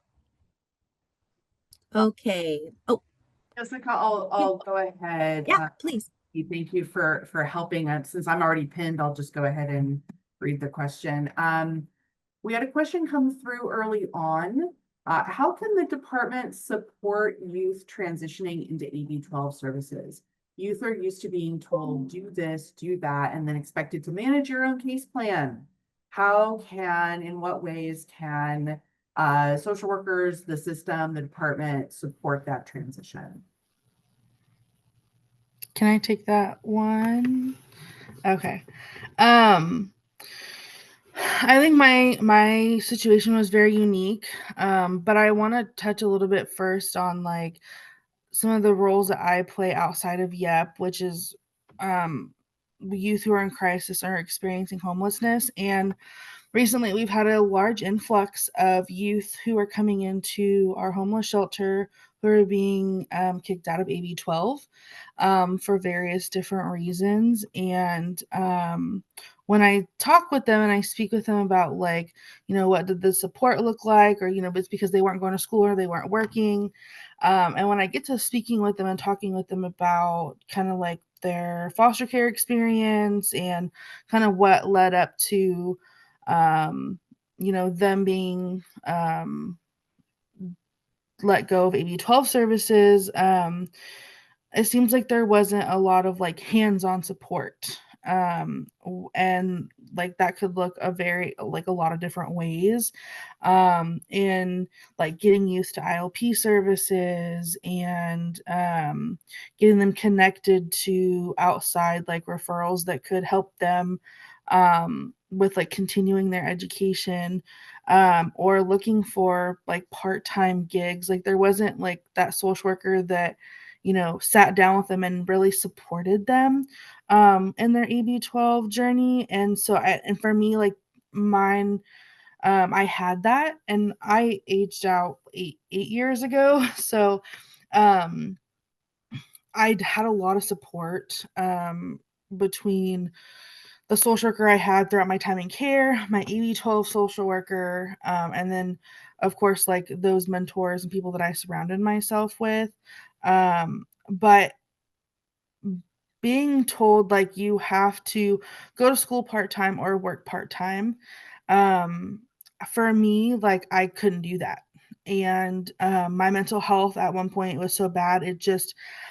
Okay. Oh, Jessica, I'll go ahead. yeah, please. Thank you for helping. Since I'm already pinned, I'll just go ahead and read the question. We had a question come through early on. How can the department support youth transitioning into AB 12 services? Youth are used to being told, do this, do that, and then expected to manage your own case plan. In what ways can social workers, the system, the department support that transition? Can I take that one? Okay. I think my situation was very unique, but I want to touch a little bit first on like some of the roles that I play outside of YEP, which is youth who are in crisis or experiencing homelessness. And recently, we've had a large influx of youth who are coming into our homeless shelter who are being kicked out of AB 12 for various different reasons. And when I talk with them and I speak with them about, like, what did the support look like, or, it's because they weren't going to school or they weren't working. And when I get to speaking with them and talking with them about kind of like their foster care experience and kind of what led up to them being let go of AB 12 services, it seems like there wasn't a lot of like hands-on support. And like that could look a lot of different ways, in like getting used to ILP services and getting them connected to outside like referrals that could help them with like continuing their education, or looking for like part-time gigs. Like there wasn't like that social worker that sat down with them and really supported them in their AB 12 journey. And so and for me, like mine, I had that, and I aged out eight years ago. So I'd had a lot of support between the social worker I had throughout my time in care, my AB 12 social worker, and then, of course, like those mentors and people that I surrounded myself with. But being told like you have to go to school part-time or work part-time, um, for me, like I couldn't do that. And my mental health at one point was so bad,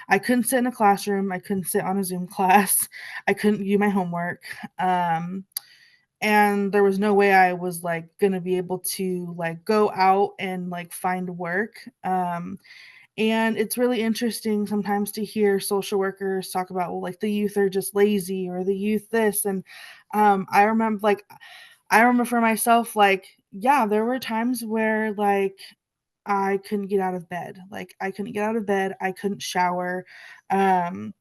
I couldn't sit in a classroom, I couldn't sit on a Zoom class, I couldn't do my homework. And there was no way I was like gonna be able to like go out and like find work. And it's really interesting sometimes to hear social workers talk about, well, like the youth are just lazy or the youth this. And I remember for myself, like, yeah, there were times where like I couldn't get out of bed. Like I couldn't get out of bed. I couldn't shower. Um,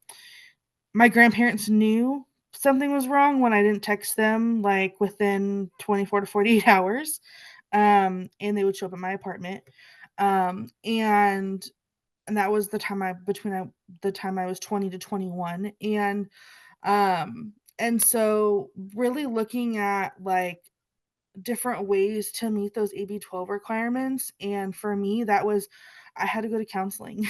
my grandparents knew something was wrong when I didn't text them like within 24 to 48 hours. And they would show up at my apartment. And that was the time the time I was 20 to 21. And so really looking at like different ways to meet those AB 12 requirements. And for me, I had to go to counseling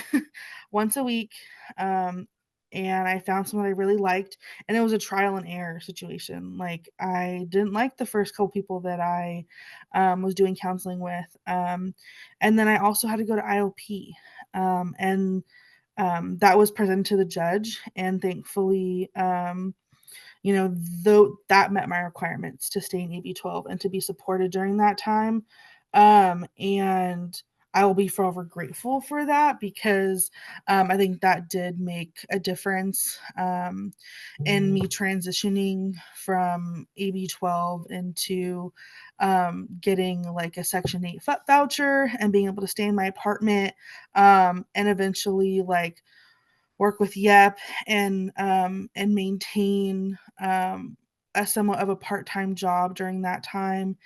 once a week. And I found someone I really liked, and it was a trial and error situation. Like I didn't like the first couple people that I was doing counseling with. And then I also had to go to IOP. And that was presented to the judge, and thankfully, though that met my requirements to stay in AB 12 and to be supported during that time. And I will be forever grateful for that, because I think that did make a difference in me transitioning from AB 12 into getting like a Section 8 voucher and being able to stay in my apartment, and eventually like work with YEP and maintain a somewhat of a part-time job during that time.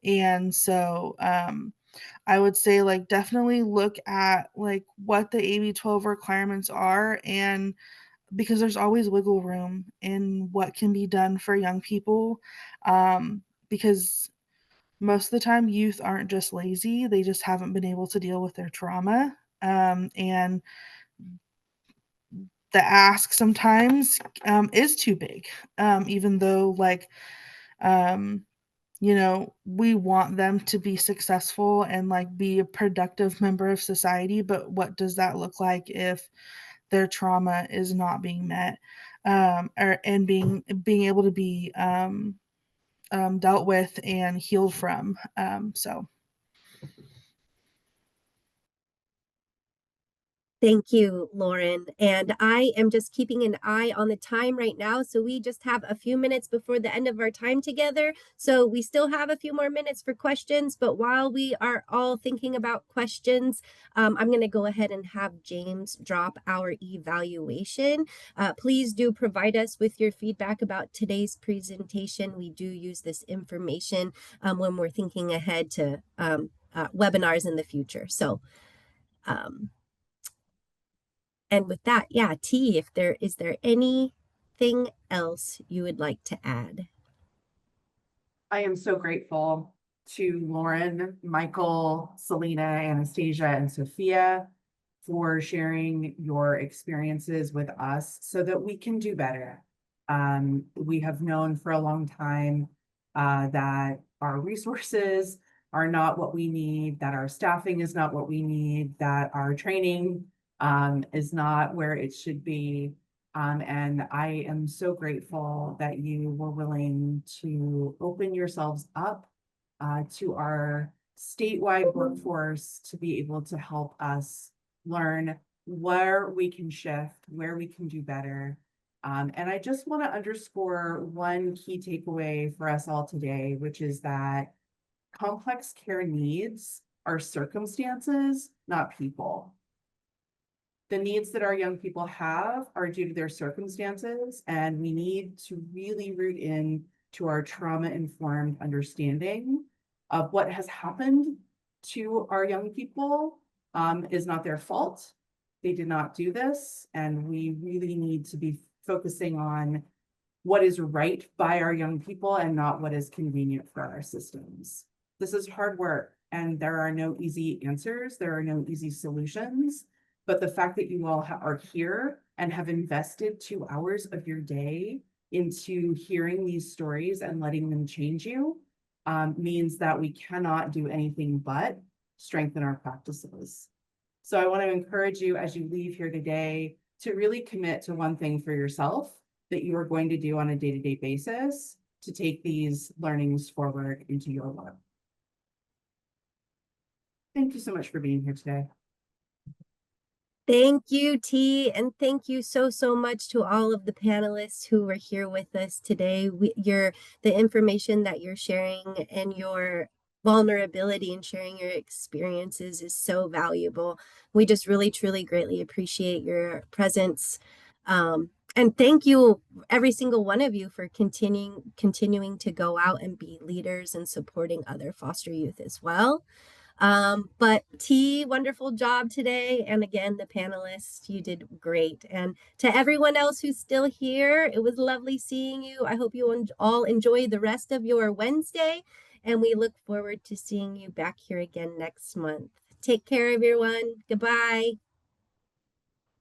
And so I would say like definitely look at like what the AB 12 requirements are, and because there's always wiggle room in what can be done for young people, because most of the time youth aren't just lazy, they just haven't been able to deal with their trauma. And the ask sometimes is too big, even though like we want them to be successful and like be a productive member of society, but what does that look like if their trauma is not being met, and being able to be dealt with and healed from. So Thank you, Lauren. And I am just keeping an eye on the time right now. So we just have a few minutes before the end of our time together. So we still have a few more minutes for questions. But while we are all thinking about questions, I'm going to go ahead and have James drop our evaluation. Please do provide us with your feedback about today's presentation. We do use this information when we're thinking ahead to webinars in the future. So, and with that, yeah, T, is there anything else you would like to add? I am so grateful to Lauren, Michael, Selena, Anastasia, and Sophia for sharing your experiences with us so that we can do better. We have known for a long time that our resources are not what we need, that our staffing is not what we need, that our training is not where it should be. And I am so grateful that you were willing to open yourselves up to our statewide workforce to be able to help us learn where we can shift, where we can do better. And I just want to underscore one key takeaway for us all today, which is that complex care needs are circumstances, not people. The needs that our young people have are due to their circumstances, and we need to really root in to our trauma-informed understanding of what has happened to our young people is not their fault. They did not do this, and we really need to be focusing on what is right by our young people and not what is convenient for our systems. This is hard work, and there are no easy answers. There are no easy solutions. But the fact that you all are here and have invested 2 hours of your day into hearing these stories and letting them change you means that we cannot do anything but strengthen our practices. So I want to encourage you as you leave here today to really commit to one thing for yourself that you are going to do on a day-to-day basis to take these learnings forward into your work. Thank you so much for being here today. Thank you, T, and thank you so much to all of the panelists who were here with us today. The information that you're sharing and your vulnerability and sharing your experiences is so valuable. We just really, truly, greatly appreciate your presence. And thank you, every single one of you, for continuing to go out and be leaders and supporting other foster youth as well. But T, wonderful job today. And again, the panelists, you did great. And to everyone else who's still here, it was lovely seeing you. I hope you all enjoy the rest of your Wednesday. And we look forward to seeing you back here again next month. Take care, everyone. Goodbye.